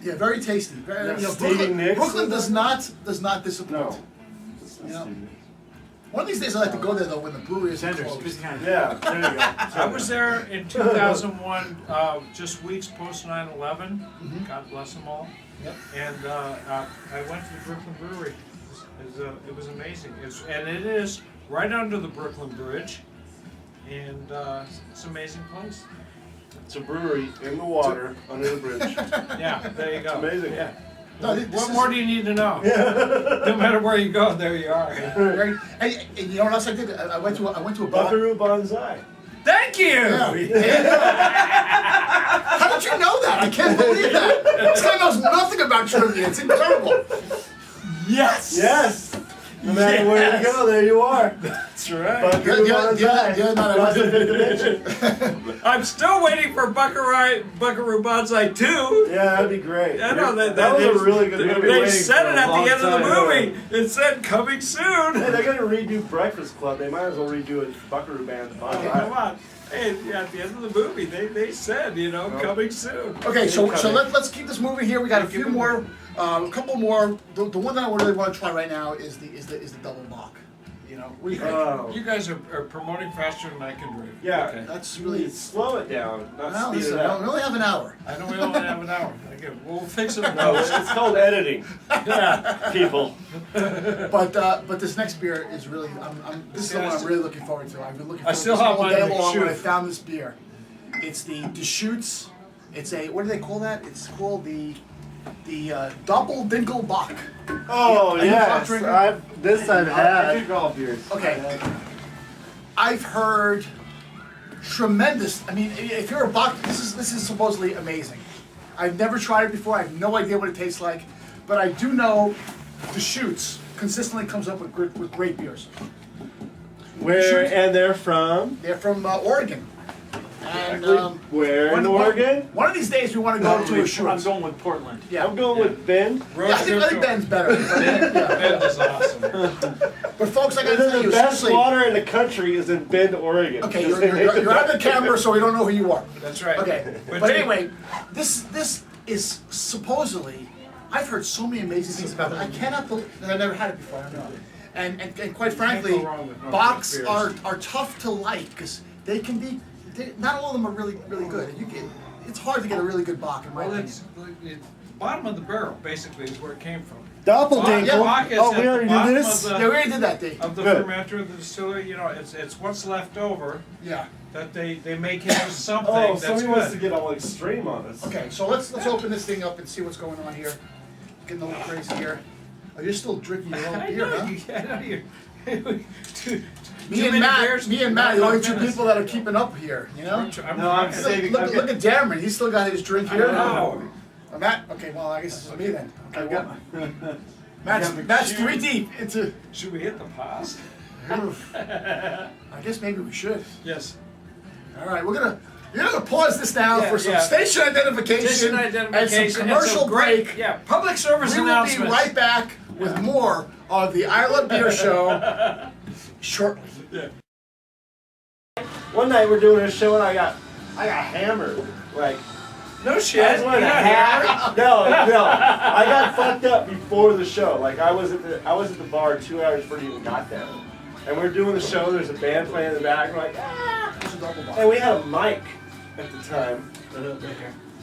Yeah, very tasty. Very, Yeah, you know, Stevie Brooklyn, Nicks Brooklyn was does not disappoint. No. You know? One of these days I like to go there though when the brewery is Tenders. closed. Just kind of. Yeah, there you go. I was there in 2001, just weeks post 9/11. God bless them all. Yep. And I went to the Brooklyn Brewery. It was amazing. And it is right under the Brooklyn Bridge, and it's an amazing place. It's a brewery in the water under the bridge. Yeah, there you go. It's amazing. Yeah. No, this What is- more do you need to know? No matter where you go, there you are. Very, and you know what else I did? I went to a bar. Buckaroo Banzai. Thank you. How did you know that? I can't believe that. This guy knows nothing about trivia. It's incredible. Yes. Yes! No matter where you go, there you are. That's right. Buckaroo The other night I Banzai. went to- Fifth dimension. I'm still waiting for Buckaroo Banzai 2. Yeah, that'd be great. I know that was a really good movie. They waiting said for it a at the long end of the time. movie. It said coming Hey, soon. they're gonna redo Breakfast Club. They might as well redo it. Buckaroo Band. Oh, come on. Hey, yeah, at the end of the movie, they said, coming soon. Okay, so let's keep this moving here. We got a few more, a couple more. The one that I really want to try right now is the double bock. You know, what do you think? Oh. You guys are promoting faster than I can drink. Yeah. Okay. That's Really really. slow it down, not Well, speed listen, it up. we only have an hour. I know we only have an hour. Okay, we'll fix it. No, it's called editing. Yeah. People. But this next beer is really. This is the See, I one I'm still- really looking forward to. I've been looking I forward to still this have all mine day in the long when I chute. found this beer. It's the Deschutes. It's a what do they call that? It's called the Doppel Dinkel Bock. Oh, Are you a yes. pop drinker? I've I had. drink all beers. Okay. I've heard tremendous. I mean, if you're a Bock, this is supposedly amazing. I've never tried it before. I have no idea what it tastes like, but I do know Deschutes consistently comes up with great beers. Where and they're from? They're from Oregon. And Where in Oregon? one of these days we want to go to a shoot. I'm going with Portland. Yeah. I'm going with Bend. Yeah, I think Ben's better. Bend is awesome. But folks, I gotta tell The you, best seriously. water in the country is in Bend, Oregon. Okay, you're on the camera, so we don't know who you are. That's right. Okay, but anyway, this is supposedly. I've heard so many amazing things about it. I cannot believe that I've never had it before. I don't know. And quite frankly, Can't go wrong with bocks beers. are tough to like because they can be. Not all of them are really good. It's hard to get a really good bock in my Well, opinion. it's bottom of the barrel, basically, is where it came from. Doppeldinger. Bach is Oh, at we the already bottom did this? of Yeah, the, we already did that, Dave. of the Good. fermenter of the distillery. You know, it's what's left over Yeah. that they make into something Oh, that's somebody wants to good. get all extreme on us. Okay, so let's open this thing up and see what's going on here. Getting a little crazy here. Oh, you're still drinking your own I beer, know, huh? I know you. Me and Matt, the only two people that are keeping up here, you know? No, I'm saving. Look at Darren, he's still got his drink here. know. Oh, Matt, okay, well, I guess it's me then. Okay, I've well, got. Matt's 3 deep into. Should we hit the pause? I guess maybe we should. Yes. All right, you're gonna pause this now Yeah, for some yeah. station identification, Station and identification. some commercial and some great, break. Yeah, public service We will be announcements. right back with more of the I Love Beer Show shortly. One night we're doing a show and I got hammered. Like, No shit. I just wanted to You're not hammer. No. I got fucked up before the show. Like I was at the bar 2 hours before we even got there. And we're doing the show, there's a band playing in the back, we're like, ah! And we had a mic at the time.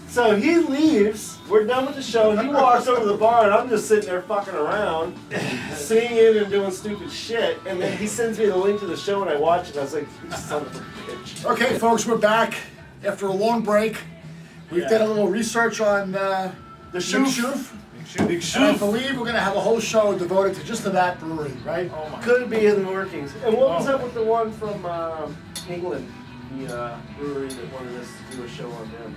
So he leaves, we're done with the show, he walks over to the bar and I'm just sitting there fucking around, singing and doing stupid shit, and then he sends me the link to the show and I watch it and I was like, you son of a bitch. Okay, folks, we're back after a long break. We've done a little research on the Shoof. Big And I believe we're going to have a whole show devoted to just to that brewery, right? Oh my. Could be in the workings. And what was up with the one from England, the brewery that wanted us to do a show on them?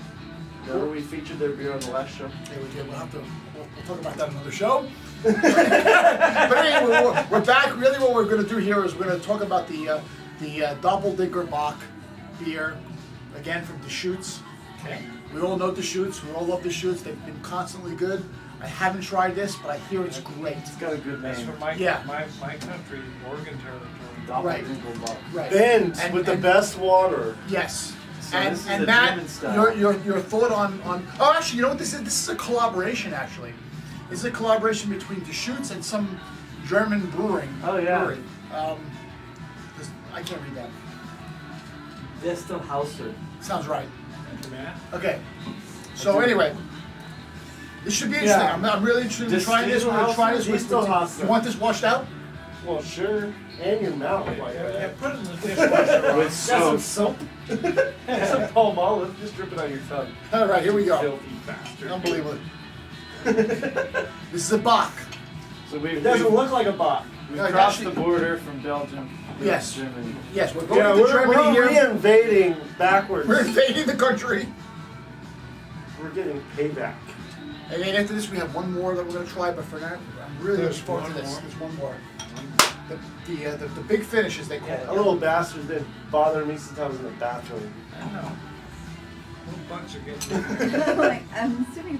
Remember we featured their beer on the last show? Okay, we'll talk about that in another show. But anyway, we're back. Really what we're going to do here is we're going to talk about the Doppeldinger Bock beer, again from Deschutes. Okay. We all know Deschutes. We all love Deschutes. They've been constantly good. I haven't tried this, but I hear it's great. It's got a good That's name. from my Yeah. my country, Oregon territory. Right. Doppeldinger. Right. Bend And- with the and- best water. Yes. So and this is and the Matt, German style. your thought on oh actually you know what this is? This is a collaboration actually. This is a collaboration between Deschutes and some German brewing. Oh, yeah. Brewery. I can't read that. Destelhauser. Sounds right. Matt? Okay. So anyway, this should be interesting. Yeah. I'm really interested in trying this. We're gonna try this. Distelhauser. You want this washed out? Well, sure. And your mouth like Yeah, that. put it in the dishwasher. With Got some soap. soap. Some palm olive. Just drip it on your tongue. All right, here we go. Filthy bastard. Unbelievable. This is a Bach. So It doesn't look like a bot. we've Yeah, crossed actually- the border from Belgium to Yes. Germany. Yes, we're going Yeah, to we're Germany here. re-invading backwards. We're invading the country. We're getting payback. And then after this, we have one more that we're going to try, but for now, I'm really looking forward to one this. more. There's one more. The big finish, as they call A it. little bastard didn't bother me since I was in the bathroom. I know. Little bugs are getting Like, I'm assuming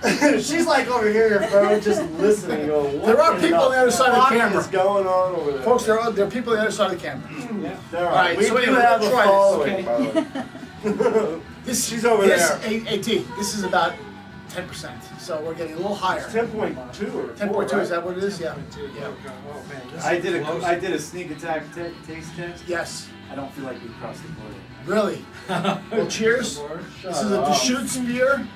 it's a foot. She's like over here, bro, just listening. Going, what There are in people on the other side of the fuck camera. is going on over there? Folks, there are people on the other side of the camera. Yeah. There are. All right, we so do anyway, have a we'll try following, this, by the way. This, She's over this, there. AT, this is about 10%. So we're getting a little higher. 10.2 or 10.2, 4, is that what it is? Yeah. Yeah. Oh man, this I is did close. I did a sneak attack taste test. Yes. I don't feel like we crossed the border. Really? Well, cheers. This is a up. Deschutes beer.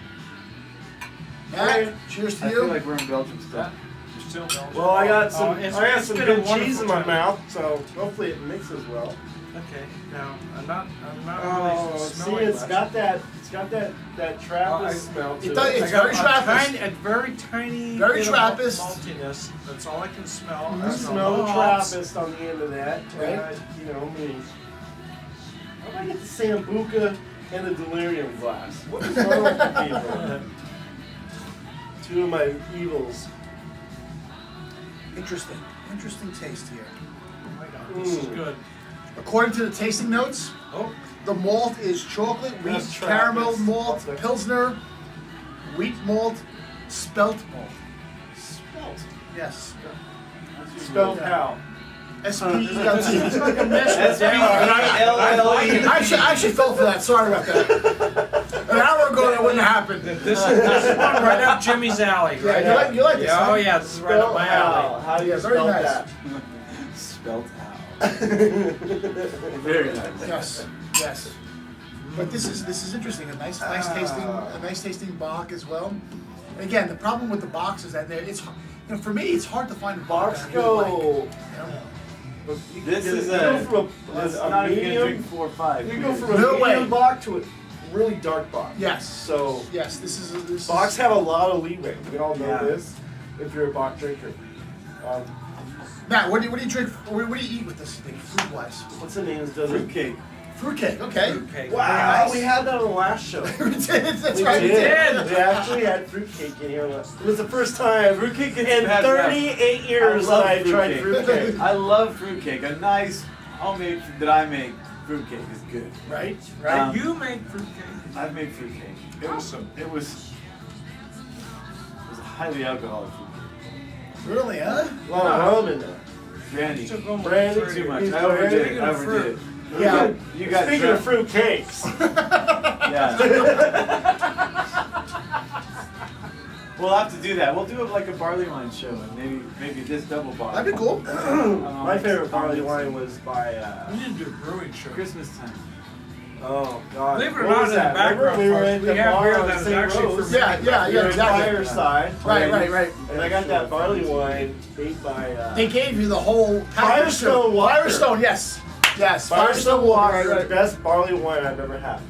Matt, cheers to I you. feel like we're in Belgium still. You're still Belgian. Well, I got some. Oh, it's- I got it's some been a good cheese wonderful in my time. mouth, so hopefully it mixes well. Okay. Now I'm not Oh, really see, smelling it's much. got that Trappist smell to it does- it. it's I got very a Trappist. A very tiny Very bit of Trappist. maltiness. That's all I can smell. I smell the malts. Trappist on the end of that. Right. You know me. How do I get the Sambuca and the Delirium glass? What is wrong with the people? Two of my evils. Interesting. Interesting taste here. Oh my God, this is Mm. good. According to the tasting notes, Oh, the malt is chocolate, wheat, That's trap, caramel it's malt, up there. pilsner, wheat malt, spelt malt. Spelt. Yes. Spelled how? S-P-E-L-T. it's like a mesh with S-P-E-L-L-E. I actually fell for that. Sorry about that. An hour ago, that wouldn't have happened. This is one right up Jimmy's alley, Yeah, right? you like this, Yeah, huh? oh yeah, this is right up my alley. How do you Yeah, very spell nice. that? Spelled out. Very nice. Yes, yes. But this is interesting. A nice tasting Bach as well. And again, the problem with the Bachs is that for me, it's hard to find a Bach Box that I really like. go. This is you a. go from That's a not even gonna medium. drink 4 or 5. You go from a No medium way. Bach to a really dark Bach. Yes. So Yes, this is. Bachs have a lot of leeway. We all know Yeah. this. If you're a Bach drinker. Matt, what do you drink? What do you eat with this thing, food wise? What's the name? Does it? Fruitcake. Fruitcake. Okay. Okay. Wow, Nice. we had that on the last show. We did. That's We right. We did. did. We actually had fruitcake in here. It was the first time Fruitcake gets in bad rap. 38 years I love that I tried fruitcake. fruitcake. I love fruitcake. A nice homemade that I make fruitcake is good. Right. Um, You make fruitcake. I've made fruitcake. Awesome. It was a highly alcoholic fruitcake. Really, huh? A lot of rum in there. Brandy. Took almost Brandy 30 Too much. Speaking I overdid it. Speaking I of overdid it. Yeah. You got Speaking drunk. of fruit cakes, Yeah. We'll have to do that. We'll do it like a barley wine show, and maybe this double bottle. That'd be cool. my favorite barley wine was by. We need to do a brewing show. Christmas time. Oh God! Believe it or What not, was in the that? background Remember we were for us, at we the have bar beer on that is St. actually Rose. fermented. Yeah, You're at exactly. Fireside. Right. And I got that barley wine made by. They gave you the whole package, too. Firestone water. Firestone, yes. Yes. Firestone water, Right, the right. best barley wine I've ever had.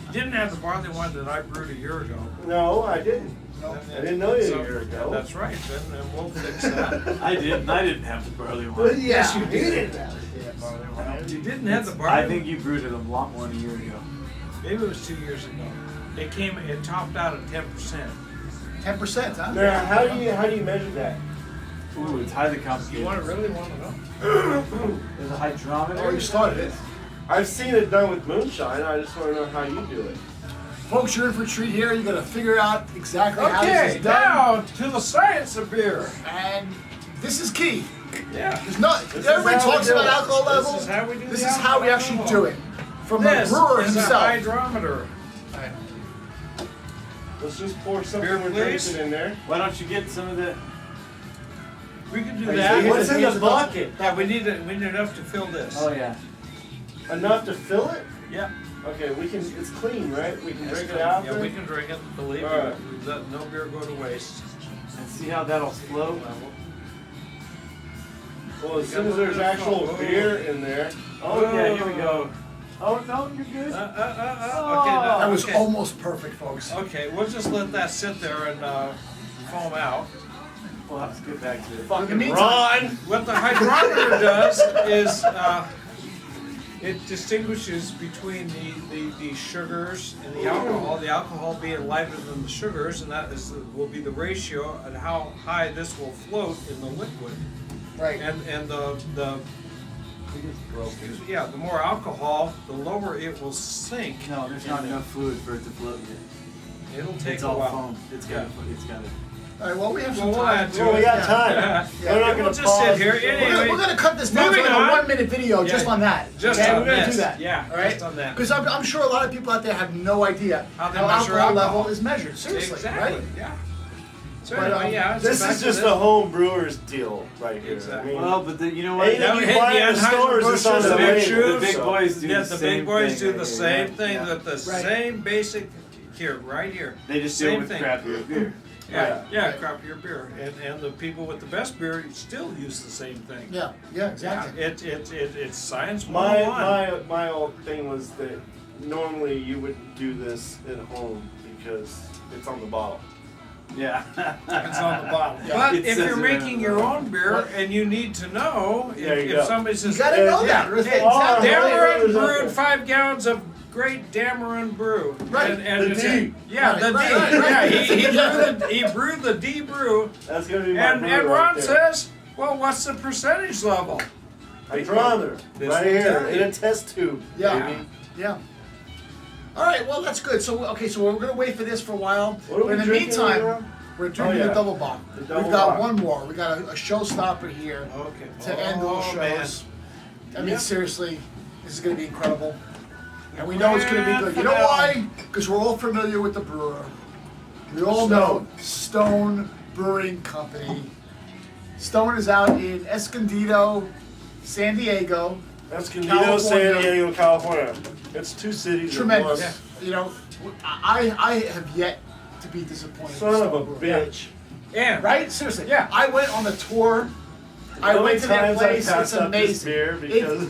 You didn't have the barley wine that I brewed a year ago. No, I didn't. No. I didn't know you So- a year ago. That's right. Then we'll fix that. I didn't have the barley Well, wine. yeah, Yes, you you did. didn't have it. You didn't have the barley. I think you brewed it a lot more than a year ago. Maybe it was 2 years ago. It topped out at 10%. 10%, huh? Now, how do you measure that? Ooh, it's highly You complicated. really want to know? There's a hydrometer. Oh, you started it. I've seen it done with moonshine. I just want to know how you do it. Folks, you're in for a treat here. You're going to figure out exactly how this Okay, is done. now to the science of beer. And this is key. Yeah. There's not, This is everybody how we talks do about it. alcohol This level. is how we do This the is how we alcohol actually level. do it. From This the brewer is a himself. hydrometer. Let's just pour something Beer, we're please. drinking in there. Why don't you get some of the? We can do Are you that. saying what's in the bucket? Yeah, we need enough to fill this. Oh yeah. Enough to fill it? Yeah. Okay, we can. It's clean, right? We can That's drink it fine. out. Yeah, we can drink it. Believe me, All right. we let no beer go to waste. And see how that'll flow. Well, as soon as there's actual beer in there. Oh yeah, here we go. Oh no, you're good. That was okay. almost perfect, folks. Okay, we'll just let that sit there and foam out. We'll have to get back to it. In the Fucking meantime- Ron! What the hydrometer does is it distinguishes between the sugars and the alcohol. The alcohol being lighter than the sugars, and that will be the ratio and how high this will float in the liquid. Right. And the more alcohol, the lower it will sink. No, there's not enough fluid for it to float yet. It'll take It's a all while. foam. It's got it. All right, well, we have some Well, we'll time. add to Well, we got Yeah. time. Yeah. We're not We'll gonna just pause sit here. this. Anyway. We're gonna cut this down to Moving like a on. 1 minute video just Yeah. on that. Just okay, on we're gonna this. do that. Yeah, all right. just on that. Because I'm sure a lot of people out there have no idea How how they measure alcohol alcohol. level is measured. Seriously, Exactly. right? Yeah. So But, anyway, yeah. This back is to just this. a home brewer's deal right here. Exactly. I mean, Well, but you know what? Anything Now we you hit buy the in the stores is on Anheuser-Busch's, the the big label. shoes. The big boys do Yeah, the the same big boys thing do right the here. same Yeah. thing Yeah. that the Right. same basic here, right here. They just Same deal with thing. crappier beer. Yeah, crappier beer, and the people with the best beer still use the same thing. Yeah, yeah, exactly. It's science my 101. my old thing was that normally you wouldn't do this at home because it's on the bottle. Yeah. It's on the bottle. Yeah. But It if says you're it making on your the own beer and you need to know There you if go. somebody You says, gotta know that. Yeah. Exactly. Oh, Dameron Right. brewed 5 gallons of great Dameron brew. Right, And the it's D. Yeah, the Right, D. right, right. Yeah, he brewed the D brew. That's gonna be my And brewer Ron right there. says, well, what's the percentage level? Hydrometer, right here, in a test tube. Yeah. baby. Yeah. All right. Well, that's good. So we're gonna wait for this for a while. What are But in we the drinking right meantime, now? we're drinking yeah. the double bock. The double We've got bock. one more. We got a showstopper here Okay. to end all Oh, man. shows. I mean, Yeah. seriously, this is gonna be incredible, and we know it's gonna be good. You know why? Because we're all familiar with the brewer. We all know Stone Brewing Company. Stone is out in Escondido, San Diego. Escondido, San California. Diego, California. It's two cities. in Tremendous. one. You know, I have yet to be disappointed. Son with of a Stone Brewing. bitch. And Right? Seriously. Yeah. I went on a tour. I How many went to their times I place. It's passed up this amazing. beer because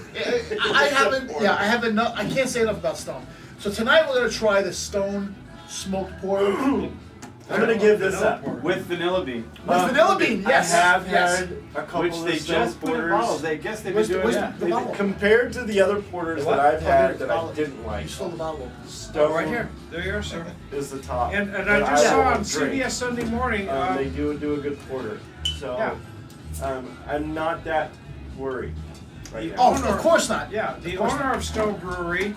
I haven't. Yeah, I haven't. I can't say enough about Stone. So tonight we're gonna try the Stone smoked porter. I'm gonna give this Vanilla up. porter. With vanilla bean. With vanilla bean, yes. I have yes. had a couple Which of they Stone just put in porters. bottles. They guess they've been Where's the- doing where's that. the bottle? Compared to the other porters What? that I've Oh, here, had that I bottle. didn't like, You stole the bottle. Stone right here. There you are, sir. is the top. And I that just saw will on drink. CBS Sunday Morning. They do a good porter. So Yeah. I'm not that worried right now. Oh, Owner- of course not. Yeah, the Of course owner not. of Stone Brewery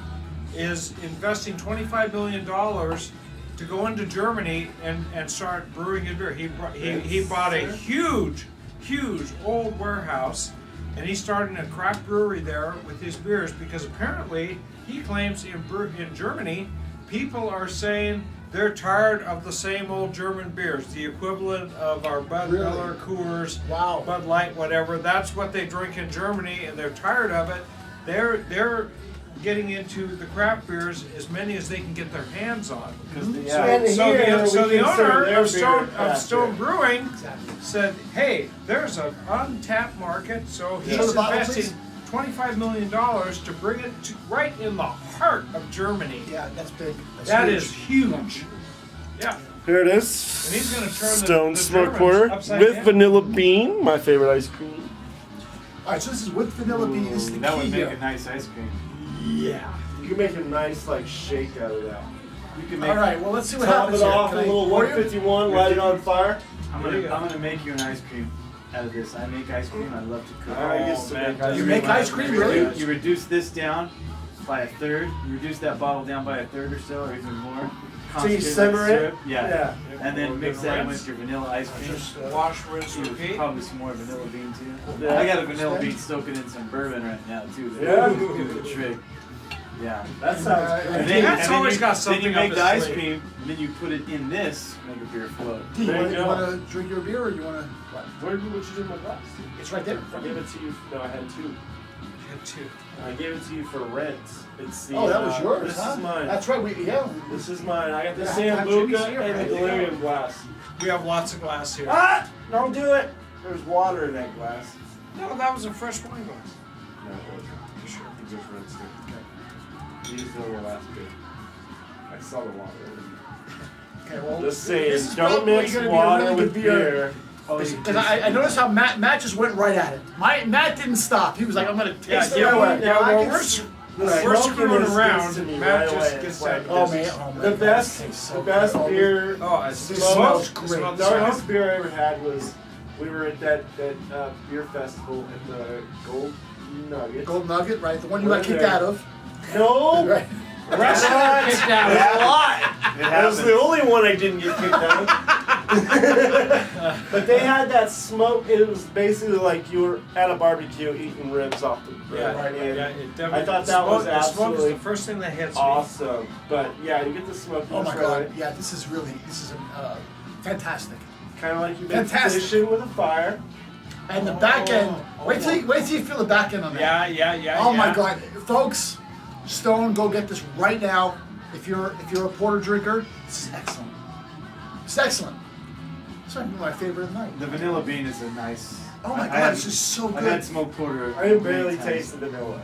is investing $25 million to go into Germany and start brewing his beer. He bought a huge old warehouse, and he's starting a craft brewery there with his beers because apparently he claims in Germany people are saying they're tired of the same old German beers, the equivalent of our Bud Really? Miller, Coors, Wow. Bud Light, whatever. That's what they drink in Germany, and they're tired of it. They're getting into the craft beers as many as they can get their hands on. And So here the we consider owner their of Stone, beer craft Stone beer. Brewing Exactly. said, "Hey, there's an untapped market, so he's Show the bottle, investing $25 million to bring it to right in the heart of Germany. Yeah, that's big. That's That huge. is huge. Yeah, Here it is. and he's going to turn Stone the Smoke Germans Porter upside with down. vanilla bean, my favorite ice cream. All right, so this is with vanilla bean. This is the That key would make here. a nice ice cream. Yeah. You can make a nice like shake out of that. You can make. All right. Well, let's see what Top happens it here. off, Can a I little pour you? 151, light it on fire. I'm There you go. gonna make you an ice cream out of this. I make ice cream. I love to cook. I used to make ice You cream. make ice cream, You really? You reduce this down by a third. You reduce that bottle down by a third or so, or even more. So you Concentrate simmer that it? syrup. Yeah. Yeah. And then mix that in Rinse. with your vanilla ice cream. Just wash, rinse, Ooh, repeat. probably some more vanilla bean too. Yeah. I got a vanilla bean soaking in some bourbon right now too. Yeah? Do the trick. Yeah. That sounds And great. then- Matt's always you, got then something you up make his the ice sleeve. cream, and then you put it in this, make a beer float. You There want, you you go. want to drink your beer or you want to? What did you do in my glass? It's right there. I gave it to you. No, I had two. I gave it to you for rent. It's the. Oh, that was yours, This huh? is mine. That's right. This is mine. I got the Yeah, Jimmy's Sambuca here, and right? the Delirium glass. We have lots of glass here. Ah! Don't do it. There's water in that glass. No, that was a fresh wine glass. No, it wasn't. You sure? You just rinsed it. You used it on the last beer. I saw the water. Okay. Well, Just this saying, is don't probably mix gonna be a water really with good beer. Oh, Because I noticed how Matt just went right at it. Matt didn't stop. He was like, I'm going to taste it yeah, right away. yeah, I well, can we're, s- we're smoking screwing is around. gets to me Matt right just away. gets It's like, that. Oh, man. Oh, man. The That best, tastes so the good. best Oh, beer. Oh, it smells smells great. great. Darkest beer I ever had was we were at that beer festival at the Gold Nugget. Gold Nugget, right? The one you We're got kicked there. out of. No, Right. Restaurant kicked out. There's a lot. It That was happens. the only one I didn't get kicked out of. But they had that smoke. It was basically like you were at a barbecue eating ribs off the grill. Yeah, Right, And yeah, it definitely. I thought that was the smoke is absolutely the first thing that hits me. awesome. But yeah, you get the smoke. Oh, my God. Yeah, this is fantastic. Kind of like you've been Fantastic. fishing with a fire. And the back end, wait till you feel the back end on that. Yeah. Oh my God, folks, Stone, go get this right now. If you're a porter drinker, this is excellent. It's excellent. It's like my favorite of the night. The vanilla bean is a nice. Oh my I God, had- it's just so I've good. had smoked porter. I can barely many times. taste the vanilla.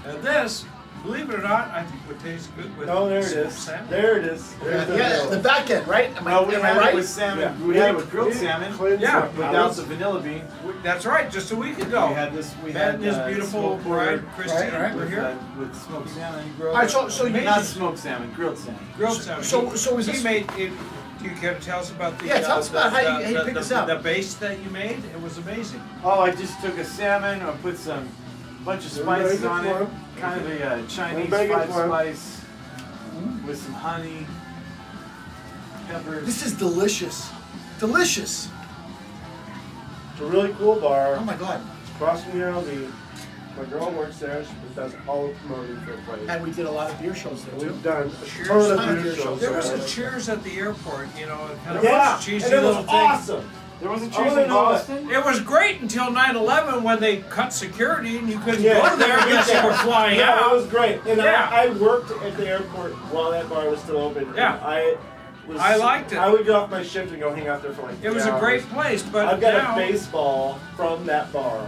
And this, believe it or not, I think would taste good with Oh, there it smoked is. salmon. There it is. There's the Yeah, vanilla. the back end, right? Am I, Well, we am I had right? it with salmon. Yeah. We had it with grilled salmon Cleanse Yeah, the without palates. the vanilla bean. That's right, just a week ago. We had this. We Matt had and his beautiful smoked porter bride, Christine, right. were with, here. with smoked salmon. All right, so you Not smoked salmon, grilled salmon. Grilled salmon. So is he this- made it? Do you care to tell us about the? Yeah, tell us about how you picked this out. The base that you made. It was amazing. Oh, I just took a salmon. I put some bunch of Everybody spices gets on it. one. Kind of a Chinese Everybody gets five one. spice with some honey, peppers. This is delicious. Delicious. It's a really cool bar. Oh my God. It's across from the LD. My girl works there. She does all the promoting for the place. And we did a lot of beer shows there too. We've done Cheers. a ton Ton of of beer beer shows. There was there. a Cheers at the airport, you know, kind of Yeah, cheesy and it was little thing. awesome. There was a I cheese wanna in know Boston. It was great until 9/11 when they cut security and you couldn't Yeah. go there unless you were flying Yeah, out. it was great. And Yeah. I worked at the airport while that bar was still open. and Yeah. I liked it. I would get off my shift and go hang out there for like 3 It was a hours. great place, but I've got now, a baseball from that bar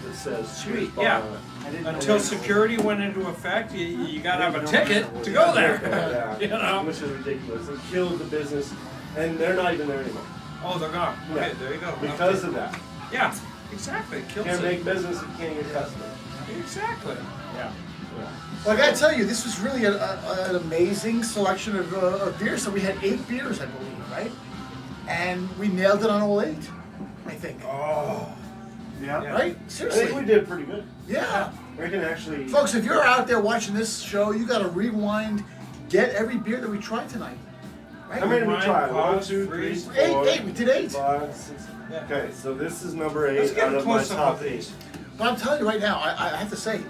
that says Sweet, Cheers Bar yeah. on it. I didn't know until that. security went into effect, you got to have a ticket to go there. Yeah, You know? which is ridiculous. It killed the business, and they're not even there anymore Oh, they're gone. Okay, Yeah. there you go. because of that. Yeah, exactly. It kills Can't it. make business if you can't get customers. Exactly. Yeah. Well, I gotta tell you, this was really an amazing selection of beers. So we had 8 beers, I believe, right? And we nailed it on all 8, I think. Oh. Yeah. Yeah. Right? I Seriously. think we did pretty good. Yeah. We can actually. Folks, if you're out there watching this show, you gotta rewind, get every beer that we tried tonight. Right? How many did we try? Rewind, 1, 2, 3, freeze. 4, 8, we did 8. 5, 6. Yeah. Okay, so this is number Let's 8 get out a of my close up top of 8. these. But I'm telling you right now, I have to say,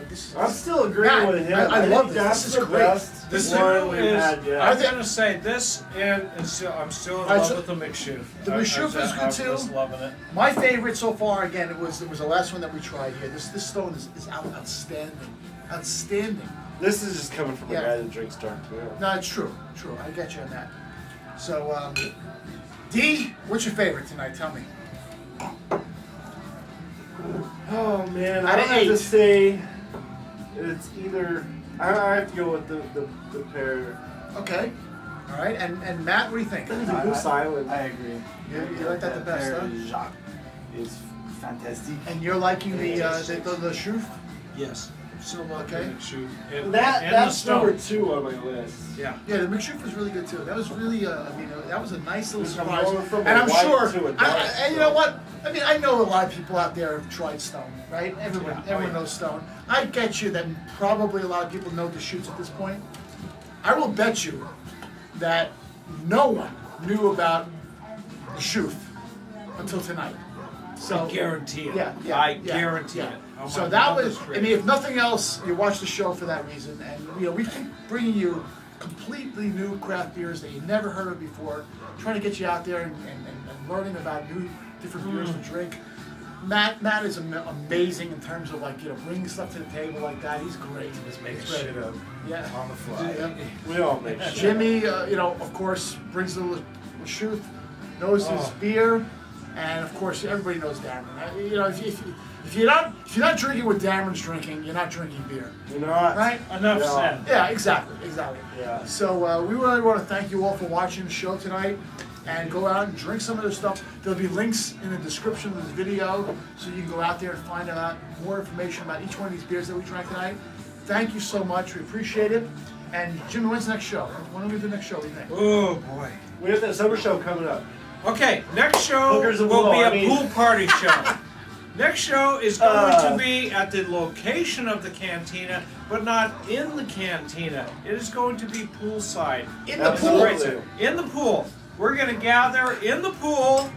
this is. I'm still agreeing Matt, with him. I think love this. That's This is the great. best This one one we've is. had yet. I was gonna say this, and still, I'm still in Alright, love so with the McShoot. the McShoot is good, too. I'm just loving it. My favorite so far, again, it was the last one that we tried here. This stone is outstanding. Outstanding. This is just coming from a Yeah. guy that drinks dark beer. No, it's true. True. I get you on that. So, D, what's your favorite tonight? Tell me. Oh man, Out I of have to 8. say it's either I have to go with the pair. Okay. All right. And Matt, what do you think? The silent. I agree. You like that the best, Père huh? Jacques is fantastic. And you're liking the Schroef? Yes. So much Okay. McShoot. And That's the stone. number 2 on my list. Yeah. Yeah, the McShoot was really good too. That was really, that was a nice little From surprise. going from And a I'm white sure, to a dark and you know what? I mean, I know a lot of people out there have tried Stone, right? Everyone, Yeah. everyone knows Stone. I get you that probably a lot of people know the shoots at this point. I will bet you that no one knew about the Schroef until tonight. So I guarantee it. Yeah, yeah, I yeah, guarantee yeah. it. Oh, So my that mother's was, I great. mean, if nothing else, you watch the show for that reason. And, we keep bringing you completely new craft beers that you never heard of before, trying to get you out there and learning about new, different beers to drink. Matt is amazing in terms of bringing stuff to the table like that. He's great. Just make He's shit great. up Yeah. on the fly. Yeah. We all make shit. Jimmy, of course, brings the Schroef, knows his Oh. beer, and of course, everybody knows Darren. If you're not drinking what Darren's drinking, you're not drinking beer, You know what? right? Enough Yeah. said. Yeah, exactly. Yeah. So we really want to thank you all for watching the show tonight, and go out and drink some of this stuff. There'll be links in the description of this video, so you can go out there and find out more information about each one of these beers that we drank tonight. Thank you so much. We appreciate it. And Jimmy, when's the next show? When do we do the next show? What do you think? Oh boy. We have that summer show coming up. Okay, next show Hookers and will Blow, be I a mean- pool party show. Next show is going to be at the location of the cantina, but not in the cantina. It is going to be poolside. In the It's pool? great. In the pool. We're going to gather in the pool,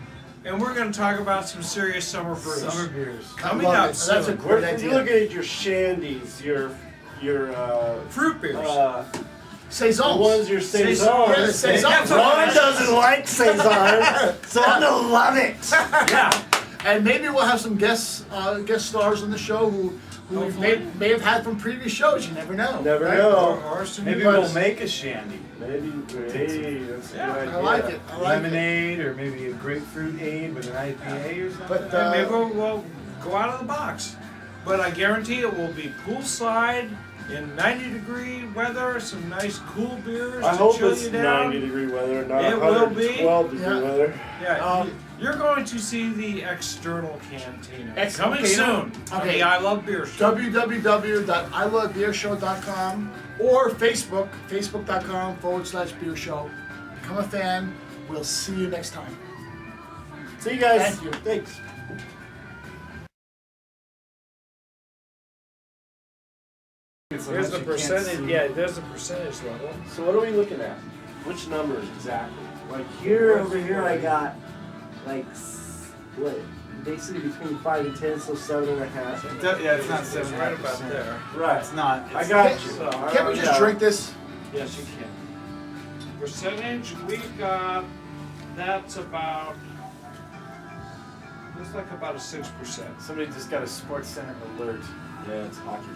and we're going to talk about some serious summer brews. Summer beers. Coming I love up it. soon. That's a Where great you idea. look at your shandies, your Fruit beers. the Saisons. ones your Saisons. saisons. Yeah, the saisons. Ron doesn't like saison, so I'm gonna love it. Yeah. And maybe we'll have some guest stars on the show who we Hopefully. may have had from previous shows. You never know. Never right? know. Or some Maybe But- we'll make a shandy. Maybe. Hey, that's a Yeah, good idea. I like it. I like it. Lemonade or maybe a grapefruit aid with an IPA or something. But And maybe we'll go out of the box. But I guarantee it will be poolside in 90-degree weather, some nice cool beers I to hope chill it's you down. 90-degree weather, not It will be. 112-degree Yeah. weather. Yeah, you're going to see the external cantina. Coming Cantina? soon Okay. on the I Love Beer Show. www.ilovebeershow.com or facebook.com/beer show. Become a fan. We'll see you next time. See you guys. Thank you. Thanks. It's so There's much the you can't percentage. see. Yeah, there's the percentage level. So what are we looking at? Which numbers exactly? Like here, over here, I got like what? Basically between 5 and 10, so 7.5. Yeah, it's not It's 7 right about there. Right. It's not. I It's, got you. So, Can't we just drink this? yes, you can. Percentage, we've got, that's about, looks like about a 6%. somebody just got a Sports Center alert. Yeah, it's hockey.